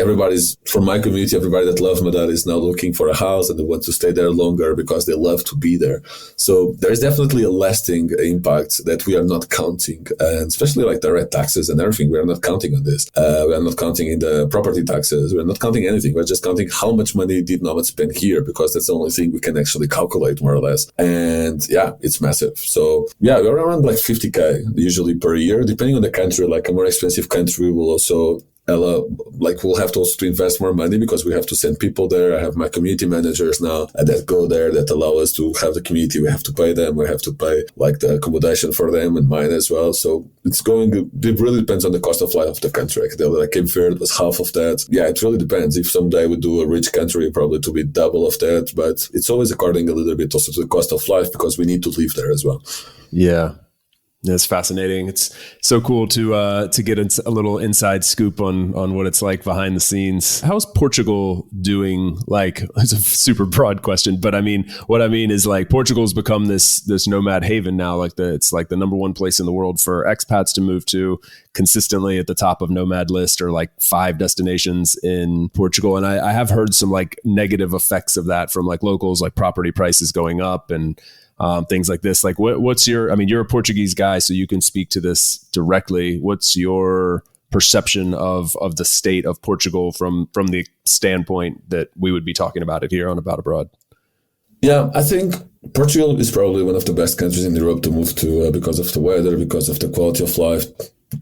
from my community, everybody that loves Madeira is now looking for a house and they want to stay there longer because they love to be there. So there is definitely a lasting impact that we are not counting, and especially like direct taxes and everything. We are not counting on this. We are not counting in the property taxes. We are not counting anything. We're just counting how much money did Nomad spend here, because that's the only thing we can actually calculate rate more or less. And yeah, it's massive. So yeah, we're around like 50K usually per year, depending on the country. Like a more expensive country will also we'll have to also to invest more money because we have to send people there. I have my community managers now that go there that allow us to have the community. We have to pay them. We have to pay like the accommodation for them and mine as well. So it really depends on the cost of life of the country. Like Cape Verde was half of that. Yeah, it really depends. If someday we do a rich country, probably to be double of that. But it's always according a little bit also to the cost of life because we need to live there as well. Yeah. It's fascinating. It's so cool to get a little inside scoop on what it's like behind the scenes. How's Portugal doing? Like, it's a super broad question, but I mean, what I mean is like Portugal's become this nomad haven now. Like it's like the number one place in the world for expats to move to, consistently at the top of Nomad list, or like 5 destinations in Portugal. And I have heard some like negative effects of that from like locals, like property prices going up and things like this. Like what's your, I mean, you're a Portuguese guy, so you can speak to this directly. What's your perception of the state of Portugal from the standpoint that we would be talking about it here on About Abroad? Yeah, I think Portugal is probably one of the best countries in Europe to move to because of the weather, because of the quality of life.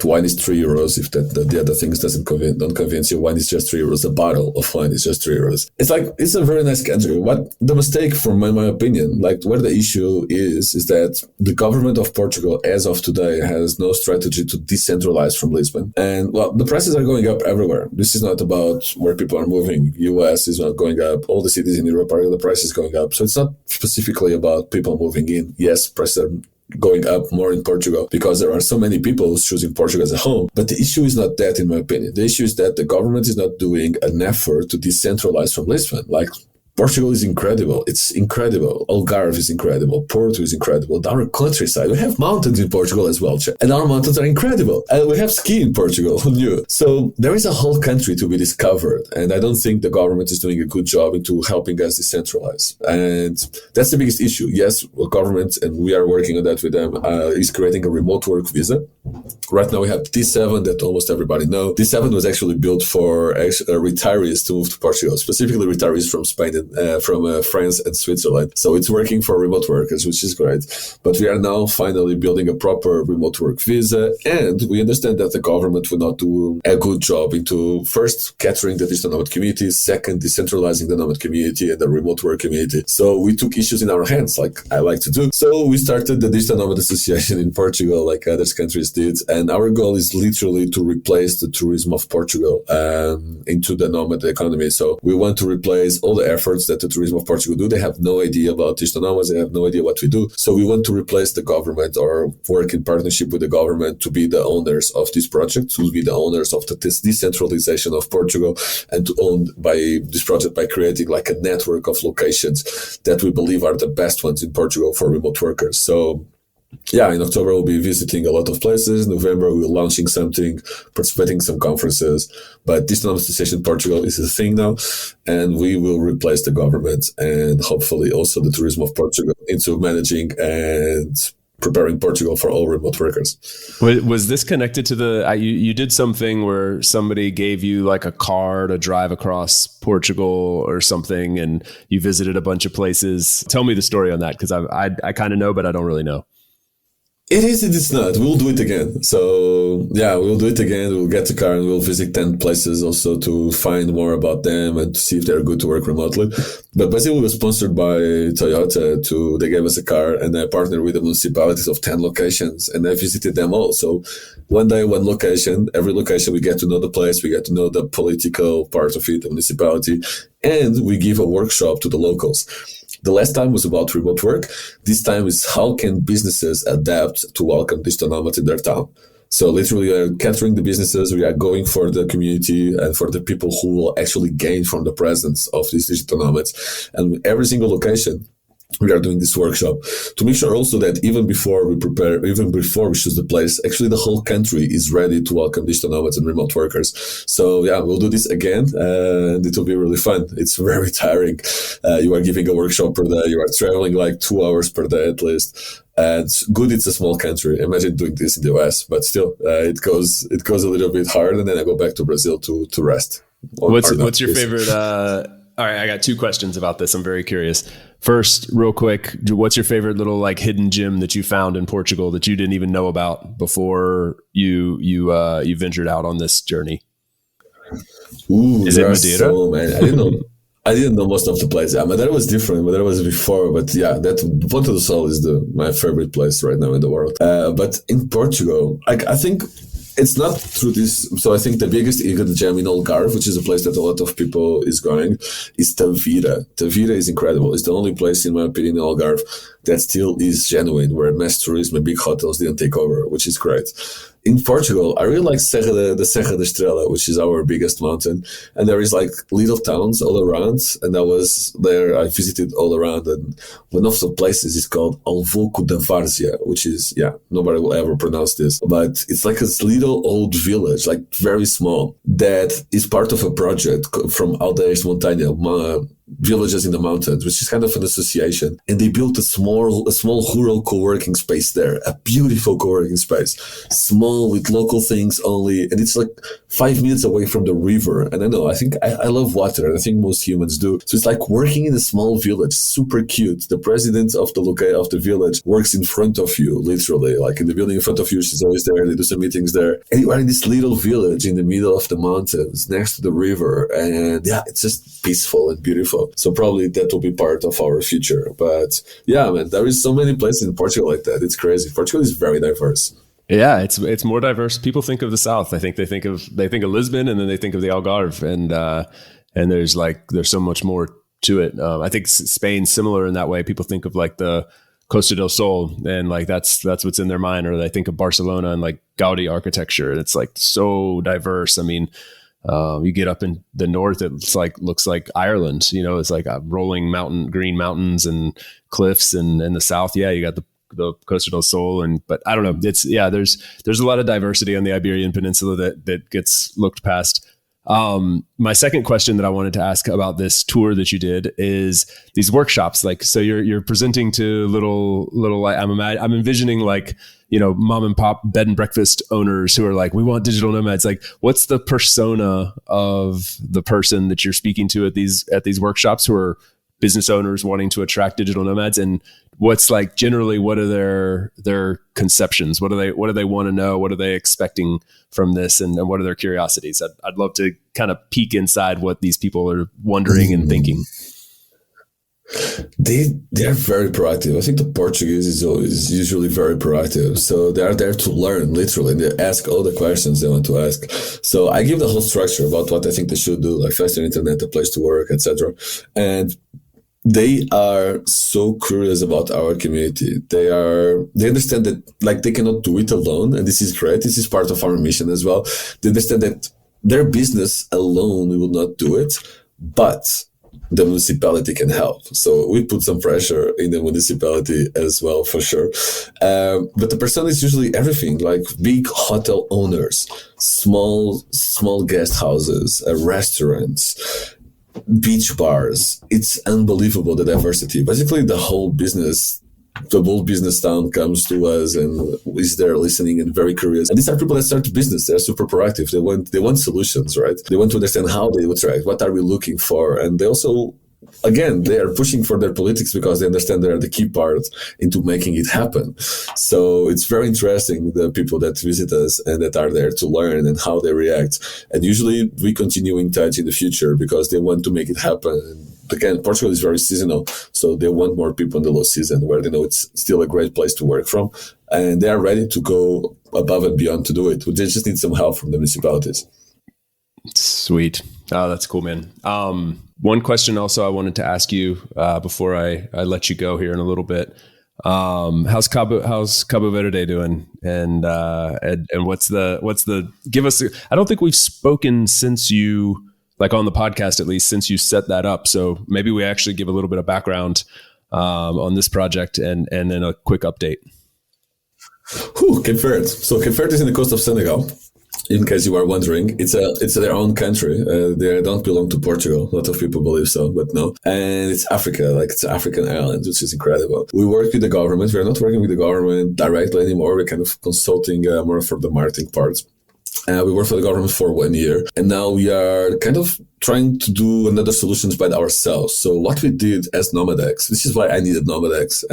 Wine is €3. If the other things don't convince you, wine is just €3. A bottle of wine is just €3. It's a very nice country. What the mistake, from my opinion, like where the issue is that the government of Portugal, as of today, has no strategy to decentralize from Lisbon. And well, the prices are going up everywhere. This is not about where people are moving. US is not going up. All the cities in Europe the price is going up. So it's not specifically about people moving in. Yes, prices are going up more in Portugal because there are so many people choosing Portugal as a home. But the issue is not that, in my opinion. The issue is that the government is not doing an effort to decentralize from Lisbon. Like, Portugal is incredible. It's incredible. Algarve is incredible. Porto is incredible. Our countryside. We have mountains in Portugal as well, and our mountains are incredible. And we have ski in Portugal. Who knew? So there is a whole country to be discovered, and I don't think the government is doing a good job into helping us decentralize. And that's the biggest issue. Yes, the government, and we are working on that with them, is creating a remote work visa. Right now we have D7 that almost everybody knows. D7 was actually built for retirees to move to Portugal, specifically retirees from Spain and from France and Switzerland. So it's working for remote workers, which is great. But we are now finally building a proper remote work visa, and we understand that the government will not do a good job into first capturing the digital nomad community, second decentralizing the nomad community and the remote work community. So we took issues in our hands, like I like to do. So we started the Digital Nomad Association in Portugal, like other countries did, and our goal is literally to replace the tourism of Portugal into the nomad economy. So we want to replace all the efforts that the tourism of Portugal do. They have no idea about digital nomads. They have no idea what we do. So we want to replace the government or work in partnership with the government to be the owners of this project, to be the owners of this decentralization of Portugal, and to own by this project by creating like a network of locations that we believe are the best ones in Portugal for remote workers. So yeah, in October, we'll be visiting a lot of places. November, we're launching something, participating in some conferences. But this Nomad Association in Portugal is a thing now, and we will replace the government and hopefully also the tourism of Portugal into managing and preparing Portugal for all remote workers. Was this connected to you did something where somebody gave you like a car to drive across Portugal or something, and you visited a bunch of places? Tell me the story on that, because I kind of know, but I don't really know. It is, it is not. We'll do it again. So yeah, we'll do it again. We'll get the car and we'll visit 10 places also to find more about them and to see if they're good to work remotely. But basically we were sponsored by Toyota. They gave us a car, and I partnered with the municipalities of 10 locations, and I visited them all. So one day, one location, every location we get to know the place, we get to know the political part of it, the municipality, and we give a workshop to the locals. The last time was about remote work. This time is how can businesses adapt to welcome digital nomads in their town. So literally we are capturing the businesses, we are going for the community and for the people who will actually gain from the presence of these digital nomads. And every single location, we are doing this workshop to make sure also that even before we choose the place, actually the whole country is ready to welcome digital nomads and remote workers. So yeah, we'll do this again, and it will be really fun. It's very tiring. You are giving a workshop per day. You are traveling like 2 hours per day at least. And it's good, it's a small country. Imagine doing this in the US, but still, it goes a little bit hard, and then I go back to Brazil to rest. What's your favorite? All right, I got two questions about this. I'm very curious. First, real quick, what's your favorite little like hidden gem that you found in Portugal that you didn't even know about before you ventured out on this journey? Ooh, Is it there are Madeira? so many. I didn't know most of the places. Yeah, Madeira was different. Madeira was before, but yeah, that Ponta do Sol is my favorite place right now in the world. But in Portugal, I think it's not through this. So I think the biggest hidden gem in Algarve, which is a place that a lot of people is going, is Tavira. Tavira is incredible. It's the only place, in my opinion, in Algarve that still is genuine, where mass tourism and big hotels didn't take over, which is great. In Portugal, I really like the Serra da Estrela, which is our biggest mountain. And there is like little towns all around. And I was there, I visited all around. And one of the places is called Alvoco da Várzea, which is, nobody will ever pronounce this. But it's like a little old village, like very small, that is part of a project from Aldeias Montanha, villages in the mountains, which is kind of an association. And they built a small rural co-working space there, a beautiful co-working space, small with local things only. And it's like 5 minutes away from the river. And I love water, and I think most humans do. So it's like working in a small village, super cute. The president of the village works in front of you, literally, like in the building in front of you. She's always there. They do some meetings there. And you are in this little village in the middle of the mountains next to the river. And it's just peaceful and beautiful. So probably that will be part of our future. But man, there is so many places in Portugal like that. It's crazy. Portugal is very diverse. Yeah, it's more diverse. People think of the South. I think they think of Lisbon, and then they think of the Algarve, and there's so much more to it. I think Spain's similar in that way. People think of like the Costa del Sol, and like that's what's in their mind, or they think of Barcelona and like Gaudi architecture, and it's like so diverse. I mean, you get up in the north, it's like looks like Ireland. It's like a rolling green mountains and cliffs, and in the south, you got the Costa del Sol, but I don't know. There's a lot of diversity on the Iberian Peninsula that gets looked past. My second question that I wanted to ask about this tour that you did is these workshops. Like, so you're presenting to little. I'm envisioning like, mom and pop bed and breakfast owners who are like, we want digital nomads. Like, what's the persona of the person that you're speaking to at these workshops who are business owners wanting to attract digital nomads? And what's like generally, what are their conceptions? What do they want to know? What are they expecting from this? And what are their curiosities? I'd love to kind of peek inside what these people are wondering and thinking. They're very proactive. I think the Portuguese is usually very proactive. So they are there to learn, literally. They ask all the questions they want to ask. So I give the whole structure about what I think they should do, like faster internet, a place to work, etc. And they are so curious about our community. They understand that like they cannot do it alone, and this is great. This is part of our mission as well. They understand that their business alone will not do it, but the municipality can help. So we put some pressure in the municipality as well, for sure. But the persona is usually everything, like big hotel owners, small guest houses, restaurants, beach bars. It's unbelievable, the diversity. Basically, the whole business town comes to us and is there listening and very curious. And these are people that start business. They're super proactive. They want solutions, right? They want to understand how they would attract. What are we looking for? And they also, again, they are pushing for their politics because they understand they are the key part into making it happen. So it's very interesting, the people that visit us and that are there to learn and how they react. And usually we continue in touch in the future because they want to make it happen. And again, Portugal is very seasonal, so they want more people in the low season where they know it's still a great place to work from. And they are ready to go above and beyond to do it. They just need some help from the municipalities. Sweet. Oh, that's cool, man. One question also I wanted to ask you before I let you go here in a little bit. How's Cabo Verde doing? And what's the give us? I don't think we've spoken since you, like on the podcast at least, since you set that up. So maybe we actually give a little bit of background on this project and then a quick update. Cape Verde. So Cape Verde is in the coast of Senegal. In case you are wondering, it's their own country. They don't belong to Portugal. A lot of people believe so, but no. And it's Africa, like it's an African island, which is incredible. We work with the government. We're not working with the government directly anymore. We're kind of consulting more for the marketing parts. We worked for the government for 1 year, and now we are kind of trying to do another solutions by ourselves. So what we did as NomadX, this is why I needed NomadX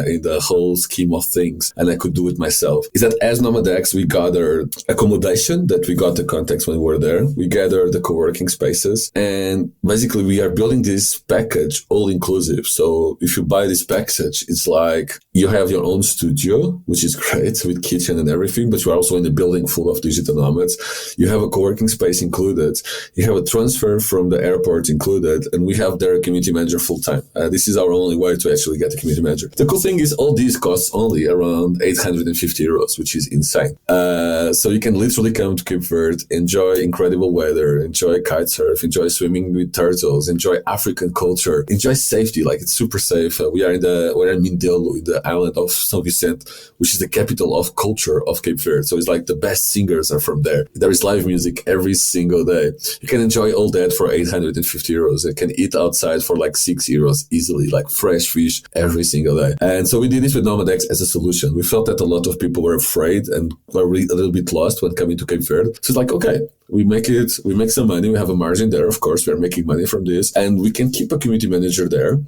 in the whole scheme of things, and I could do it myself, is that as NomadX, we gathered accommodation that we got the context when we were there. We gathered the co-working spaces, and basically we are building this package all inclusive. So if you buy this package, it's like you have your own studio, which is great with kitchen and everything, but you are also in a building full of digital nomads. You have a co-working space included. You have a transfer from the airport included, and we have their community manager full time. This is our only way to actually get a community manager. The cool thing is all these costs only around 850 euros, which is insane. So you can literally come to Cape Verde, enjoy incredible weather, enjoy kite surf, enjoy swimming with turtles, enjoy African culture, enjoy safety. Like, it's super safe. We're in Mindelo, in the island of São Vicente, which is the capital of culture of Cape Verde. So it's like the best singers are from there. There is live music every single day. You can enjoy all that for 850 euros. You can eat outside for like 6 euros easily, like fresh fish every single day. And so we did this with NomadX as a solution. We felt that a lot of people were afraid and were a little bit lost when coming to Cape Verde. So it's like, okay, we make some money. We have a margin there. Of course, we're making money from this, and we can keep a community manager there.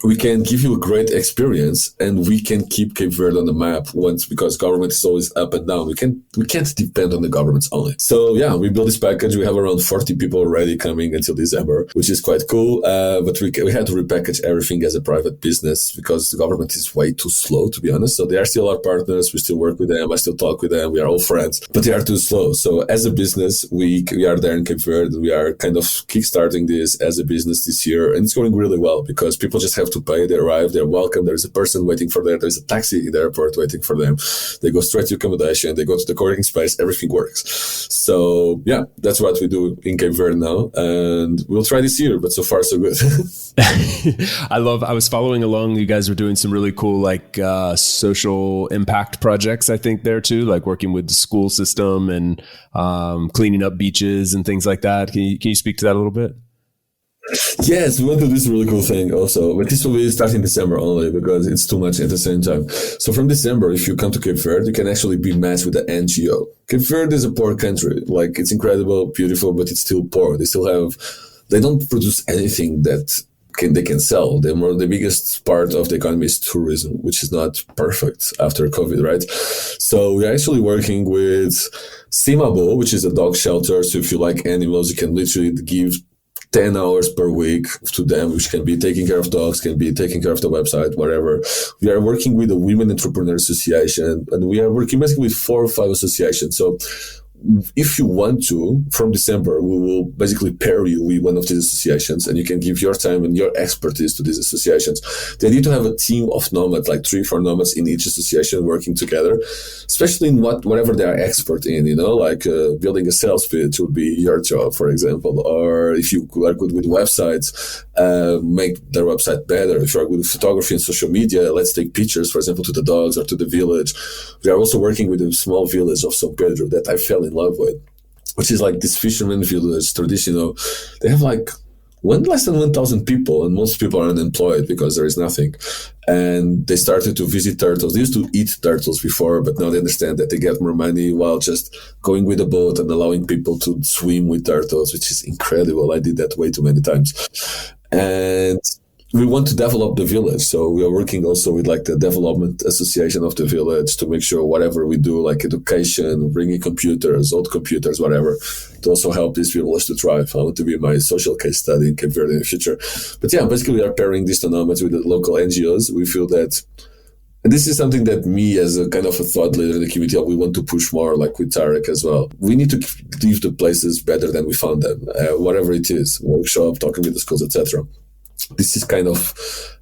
We can give you a great experience, and we can keep Cape Verde on the map because government is always up and down. We can't depend on the governments only. So yeah, we built this package. We have around 40 people already coming until December, which is quite cool. But we had to repackage everything as a private business because the government is way too slow, to be honest. So they are still our partners. We still work with them. I still talk with them. We are all friends, but they are too slow. So as a business, we are there in Cape Verde. We are kind of kickstarting this as a business this year, and it's going really well because people just have to pay. They arrive, they're welcome. There's a person waiting for them. There's a taxi in the airport waiting for them. They go straight to accommodation. They go to the co-working space. Everything works. So yeah, that's what we do in Cape Verde now, and we'll try this year. But so far, so good. I was following along. You guys were doing some really cool social impact projects, I think, there too, like working with the school system and cleaning up beaches and things like that. Can you speak to that a little bit? Yes, we want to do this really cool thing also, but this will be starting December only because it's too much at the same time. So from December, if you come to Cape Verde, you can actually be matched with an NGO. Cape Verde is a poor country. Like, it's incredible, beautiful, but it's still poor. They don't produce anything that they can sell. The biggest part of the economy is tourism, which is not perfect after COVID, right? So we're actually working with Simabo, which is a dog shelter. So if you like animals, you can literally give 10 hours per week to them, which can be taking care of dogs, can be taking care of the website, whatever. We are working with the Women Entrepreneur Association, and we are working basically with 4 or 5 associations. So if you want to, from December, we will basically pair you with one of these associations, and you can give your time and your expertise to these associations. They need to have a team of nomads, like 3-4 nomads in each association working together, especially in whatever they are expert in, like building a sales pitch would be your job, for example. Or if you are good with websites, make their website better. If you are good with photography and social media, let's take pictures, for example, to the dogs or to the village. We are also working with a small village of São Pedro that I fell in love with, which is like this fisherman village, traditional. They have like less than 1,000 people, and most people are unemployed because there is nothing. And they started to visit turtles. They used to eat turtles before, but now they understand that they get more money while just going with a boat and allowing people to swim with turtles, which is incredible. I did that way too many times. And we want to develop the village. So we are working also with like the development association of the village to make sure whatever we do, like education, bringing computers, old computers, whatever, to also help this village to thrive. I want to be my social case study in Cape Verde in the future. But yeah, basically we are pairing these nomads with the local NGOs. We feel that, and this is something that me as a kind of a thought leader in the community, we want to push more, like with Tarek as well. We need to leave the places better than we found them, whatever it is, workshop, talking with the schools, etc. This is kind of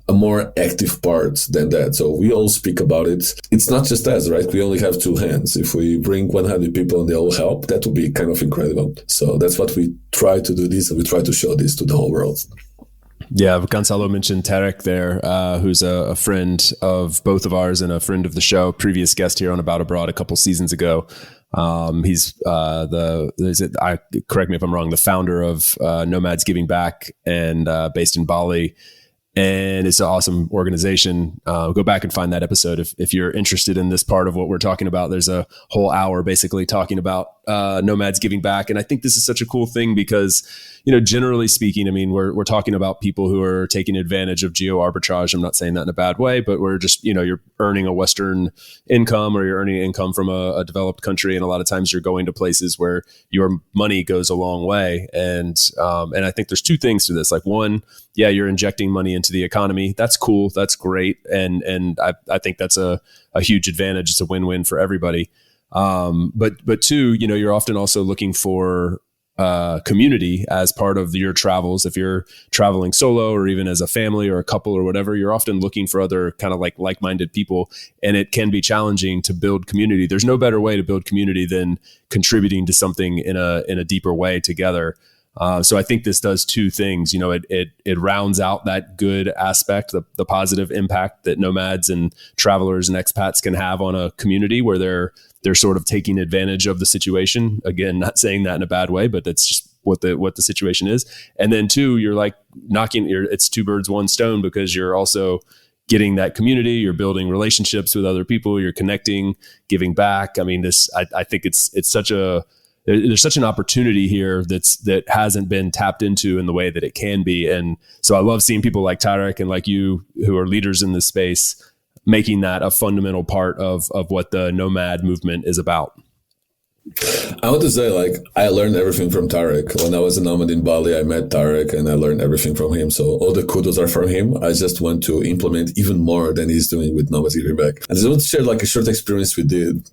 a more active part than that. So we all speak about it. It's not just us, right? We only have 2 hands. If we bring 100 people and they all help, that would be kind of incredible. So that's what we try to do this, and we try to show this to the whole world. Yeah, Gonçalo mentioned Tarek there, who's a friend of both of ours and a friend of the show, previous guest here on About Abroad a couple seasons ago. He's correct me if I'm wrong, the founder of Nomads Giving Back, and based in Bali. And it's an awesome organization. Go back and find that episode if you're interested in this part of what we're talking about. There's a whole hour basically talking about nomads giving back. And I think this is such a cool thing because, generally speaking, I mean, we're talking about people who are taking advantage of geo arbitrage. I'm not saying that in a bad way, but we're just, you're earning a Western income or you're earning income from a developed country. And a lot of times you're going to places where your money goes a long way. And I think there's two things to this. Like one, yeah, you're injecting money into the economy. That's cool. That's great. And I think that's a huge advantage. It's a win-win for everybody. But two, you're often also looking for community as part of your travels. If you're traveling solo or even as a family or a couple or whatever, you're often looking for other kind of like-minded people. And it can be challenging to build community. There's no better way to build community than contributing to something in a deeper way together. So I think this does two things. It rounds out that good aspect, the positive impact that nomads and travelers and expats can have on a community where they're sort of taking advantage of the situation. Again, not saying that in a bad way, but that's just what the situation is. And then two, you're like it's two birds, one stone, because you're also getting that community, you're building relationships with other people, you're connecting, giving back. I mean, I think there's such an opportunity here that hasn't been tapped into in the way that it can be. And so I love seeing people like Tarek and like you who are leaders in this space, making that a fundamental part of what the nomad movement is about. I want to say, I learned everything from Tarek. When I was a nomad in Bali, I met Tarek and I learned everything from him. So all the kudos are from him. I just want to implement even more than he's doing with Nomads Giving Back. I just want to share a short experience we did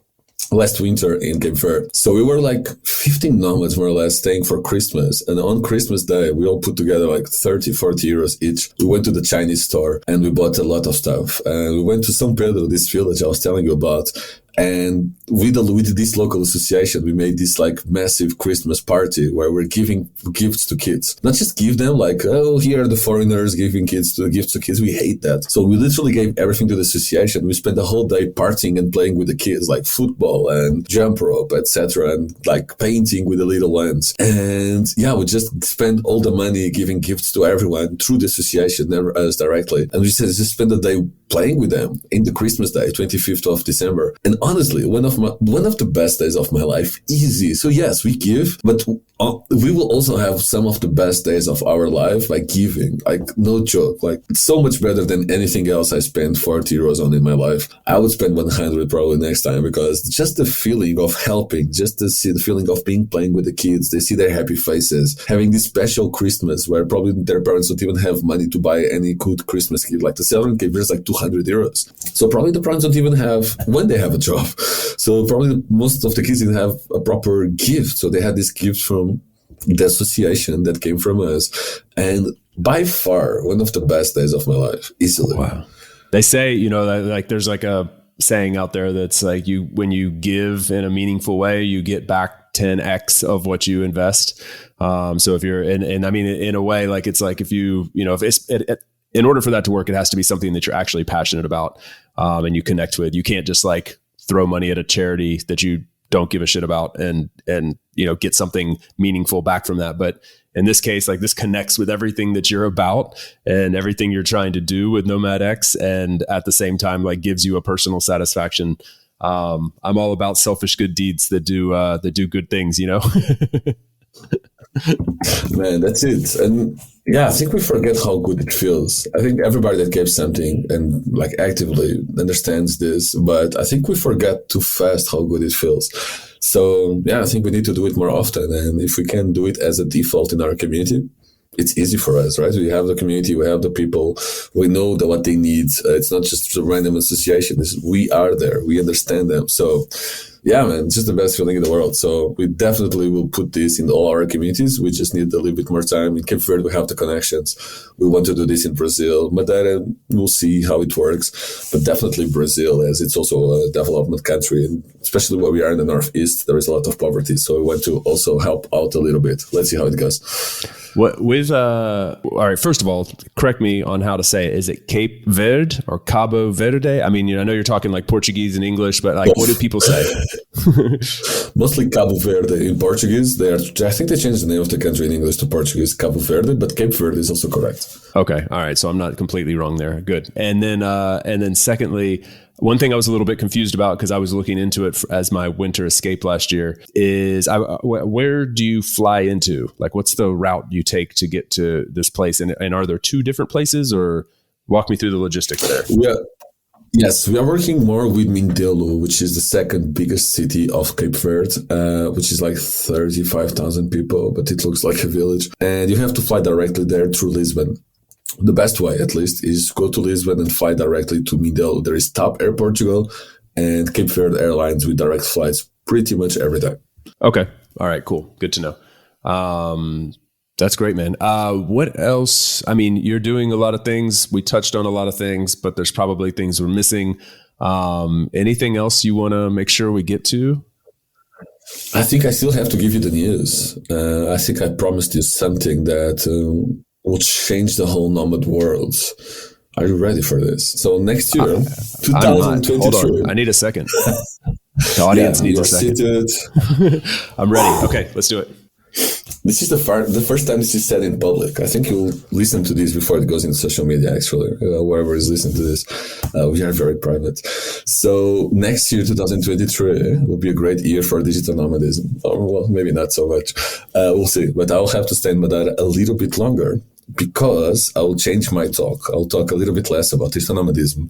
last winter in Cape Verde. So we were 15 nomads more or less staying for Christmas. And on Christmas Day, we all put together 30, 40 euros each. We went to the Chinese store and we bought a lot of stuff. And we went to São Pedro, this village I was telling you about. And with this local association, we made this massive Christmas party where we're giving gifts to kids. Not just give them here are the foreigners giving gifts to kids. We hate that. So we literally gave everything to the association. We spent the whole day partying and playing with the kids, like football and jump rope, etc. And painting with the little ones. And yeah, we just spent all the money giving gifts to everyone through the association, never us directly. And we just spent the day playing with them in the Christmas day, 25th of December. And honestly, one of the best days of my life, easy. So yes, we give, but we will also have some of the best days of our life, giving, no joke. It's so much better than anything else I spent 40 euros on in my life. I would spend 100 probably next time, because just the feeling of helping, just to see the feeling of playing with the kids, they see their happy faces, having this special Christmas where probably their parents don't even have money to buy any good Christmas gift. The salary gift is 200 euros. So probably the parents don't even have, when they have a job. So probably most of the kids didn't have a proper gift. So they had this gift from the association that came from us. And by far, one of the best days of my life, easily. Wow. They say, there's a saying out there that's when you give in a meaningful way, you get back 10x of what you invest. So if you're, and I mean, in a way, it's if you, if it's, in order for that to work, it has to be something that you're actually passionate about and you connect with. You can't just throw money at a charity that you don't give a shit about and get something meaningful back from that. But in this case, this connects with everything that you're about and everything you're trying to do with NomadX, and at the same time gives you a personal satisfaction. I'm all about selfish good deeds that do good things, Man, that's it. And yeah, I think we forget how good it feels. I think everybody that gives something and actively understands this, but I think we forget too fast how good it feels. So yeah, I think we need to do it more often. And if we can do it as a default in our community, it's easy for us, right? We have the community, we have the people, we know what they need. It's not just a random association. We are there, we understand them. So yeah, man, it's just the best feeling in the world. So we definitely will put this in all our communities. We just need a little bit more time. In Cape Verde, we have the connections. We want to do this in Brazil. Madeira, we'll see how it works. But definitely Brazil, as it's also a development country. And especially where we are in the Northeast, there is a lot of poverty. So we want to also help out a little bit. Let's see how it goes. All right, first of all, correct me on how to say it. Is it Cape Verde or Cabo Verde? I mean, I know you're talking Portuguese and English, but what do people say? Mostly Cabo Verde in Portuguese. I think they changed the name of the country in English to Portuguese, Cabo Verde, but Cape Verde is also correct. Okay. All right. So I'm not completely wrong there. Good. And then secondly, one thing I was a little bit confused about because I was looking into it as my winter escape last year is where do you fly into? Like, what's the route you take to get to this place? And are there two different places, or walk me through the logistics there? Yeah. Yes, we are working more with Mindelo, which is the second biggest city of Cape Verde, which is like 35,000 people, but it looks like a village. And you have to fly directly there through Lisbon. The best way, at least, is go to Lisbon and fly directly to Mindelo. There is TAP Air Portugal and Cape Verde Airlines with direct flights pretty much every time. Okay. All right, cool. Good to know. That's great, man. What else? I mean, you're doing a lot of things. We touched on a lot of things, but there's probably things we're missing. Anything else you want to make sure we get to? I think I still have to give you the news. I think I promised you something that will change the whole nomad world. Are you ready for this? So next year, 2023. Hold on. I need a second. The audience needs a second. Seated. I'm ready. Okay, let's do it. This is the first time this is said in public. I think you'll listen to this before it goes into social media, actually, whoever is listening to this. We are very private. So next year, 2023, will be a great year for digital nomadism. Or, well, maybe not so much. We'll see. But I'll have to stay in Madeira a little bit longer because I will change my talk. I'll talk a little bit less about digital nomadism,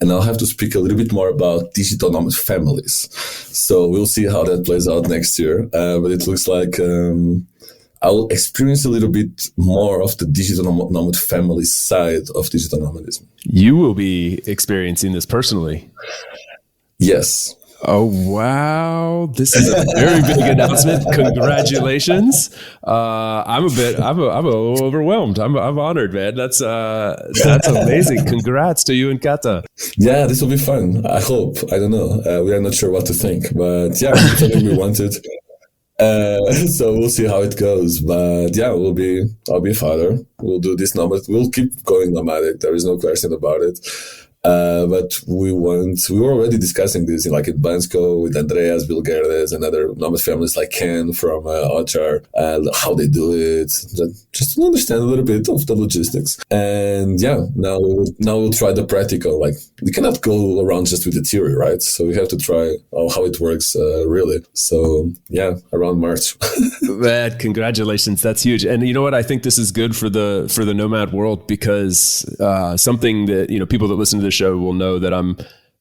and I'll have to speak a little bit more about digital nomad families. So we'll see how that plays out next year. But it looks like I'll experience a little bit more of the digital nomad family side of digital nomadism. You will be experiencing this personally. Yes. Oh, wow. This is a very big announcement. Congratulations. I'm a little overwhelmed. I'm honored, man. That's amazing. Congrats to you and Kata. Yeah, this will be fun. I hope. I don't know. We are not sure what to think, but yeah, it's something we wanted. So we'll see how it goes. But yeah, I'll be a father. We'll do this nomad. We'll keep going nomadic. There is no question about it. But we were already discussing this in Bansko with Andreas Bilgerdes and other nomad families like Ken from Ochar, how they do it, just to understand a little bit of the logistics. And yeah, now we'll try the practical. Like, we cannot go around just with the theory, right? So we have to try how it works really. So yeah, around March. Man, congratulations. That's huge. And you know what? I think this is good for the nomad world because something that, people that listen to this show will know that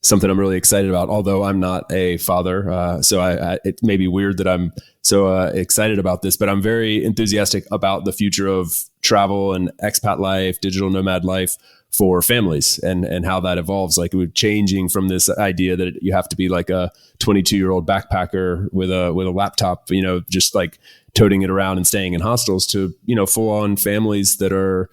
something I'm really excited about, although I'm not a father. So it may be weird that I'm so excited about this, but I'm very enthusiastic about the future of travel and expat life, digital nomad life for families and how that evolves. Like, we're changing from this idea that you have to be like a 22-year-old backpacker with a laptop, just like toting it around and staying in hostels to, full on families that are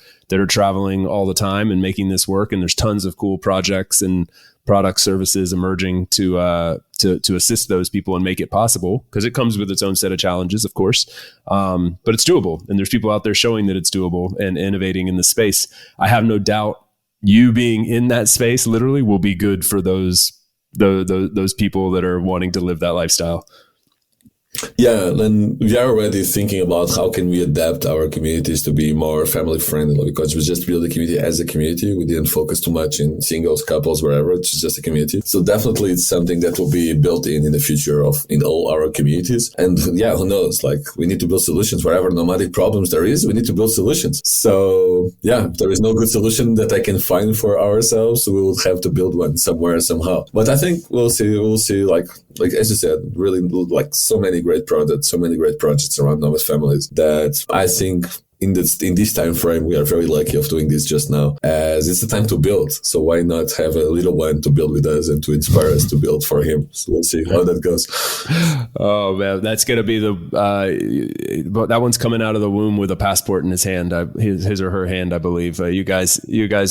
traveling all the time and making this work. And there's tons of cool projects and product services emerging to assist those people and make it possible, because it comes with its own set of challenges, of course. But it's doable. And there's people out there showing that it's doable and innovating in the space. I have no doubt you being in that space literally will be good for those people that are wanting to live that lifestyle. Yeah, then we are already thinking about how can we adapt our communities to be more family friendly, because we just build a community as a community. We didn't focus too much in singles, couples, wherever. It's just a community. So definitely it's something that will be built in the future in all our communities. And yeah, who knows? Like, we need to build solutions wherever nomadic problems there is. We need to build solutions. So yeah, if there is no good solution that I can find for ourselves, we will have to build one somewhere, somehow. But I think we'll see like as you said, really like so many great projects around nomad families that I think in this time frame we are very lucky of doing this just now, as it's the time to build. So why not have a little one to build with us and to inspire us to build for him? So we'll see how that goes. Oh man, that's gonna be that one's coming out of the womb with a passport in his hand, his or her hand, I believe. You guys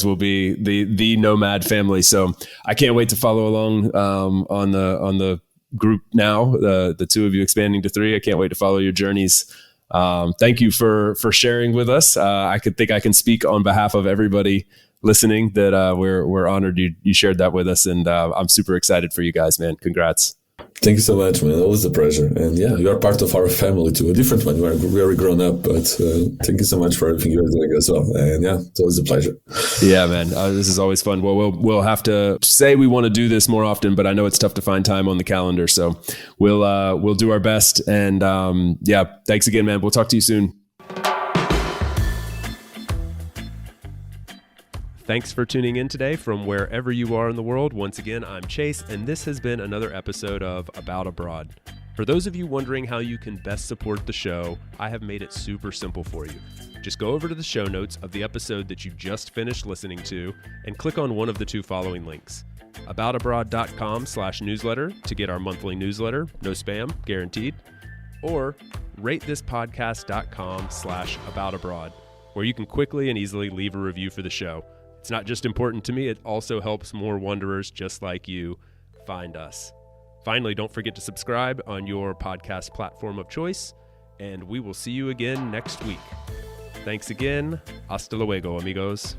will be the nomad family. So I can't wait to follow along on the group now, the two of you expanding to 3. I can't wait to follow your journeys. Thank you for sharing with us. I can speak on behalf of everybody listening that we're honored you shared that with us, and I'm super excited for you guys, man. Congrats. Thank you so much, man. Always a pleasure. And yeah, you are part of our family too. A different one. You are very grown up, but thank you so much for everything you're doing as well. And yeah, it's always a pleasure. Yeah, man. This is always fun. Well, we'll have to say we want to do this more often, but I know it's tough to find time on the calendar. So we'll do our best. And yeah, thanks again, man. We'll talk to you soon. Thanks for tuning in today from wherever you are in the world. Once again, I'm Chase, and this has been another episode of About Abroad. For those of you wondering how you can best support the show, I have made it super simple for you. Just go over to the show notes of the episode that you just finished listening to and click on one of the two following links. aboutabroad.com/newsletter to get our monthly newsletter, no spam, guaranteed, or ratethispodcast.com/aboutabroad, where you can quickly and easily leave a review for the show. It's not just important to me, it also helps more wanderers just like you find us. Finally, don't forget to subscribe on your podcast platform of choice, and we will see you again next week. Thanks again. Hasta luego, amigos.